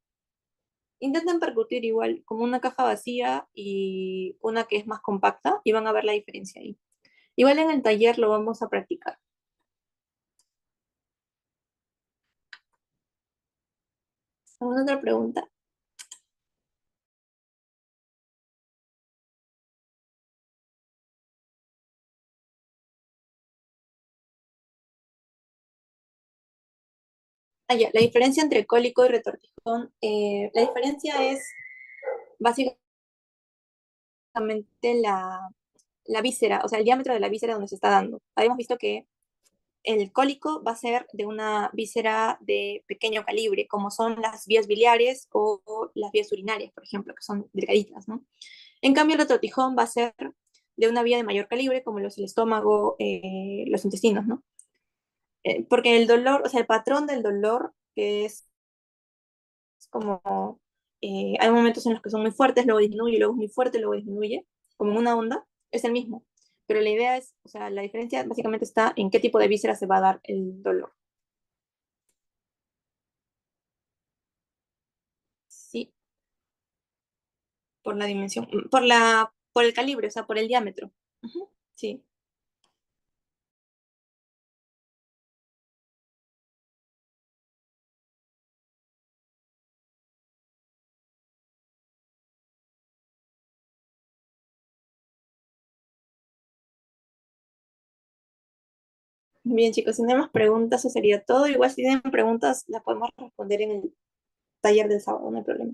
Intentan percutir igual como una caja vacía y una que es más compacta y van a ver la diferencia ahí. Igual en el taller lo vamos a practicar. ¿Alguna otra pregunta? Ah, ya, la diferencia entre cólico y retortijón, la diferencia es básicamente la víscera, o sea, el diámetro de la víscera donde se está dando. Habíamos visto que el cólico va a ser de una víscera de pequeño calibre, como son las vías biliares o las vías urinarias, por ejemplo, que son delgaditas, ¿no? En cambio, el retortijón va a ser de una vía de mayor calibre, como el estómago, los intestinos, ¿no? Porque el dolor, o sea, el patrón del dolor, que es como, hay momentos en los que son muy fuertes, luego disminuye, luego es muy fuerte, luego disminuye, como en una onda, es el mismo. Pero la idea es, o sea, la diferencia básicamente está en qué tipo de víscera se va a dar el dolor. Sí, por la dimensión, por el calibre, o sea, por el diámetro. Ujú, sí. Bien, chicos, si no hay más preguntas, eso sería todo. Igual si tienen preguntas, las podemos responder en el taller del sábado, no hay problema.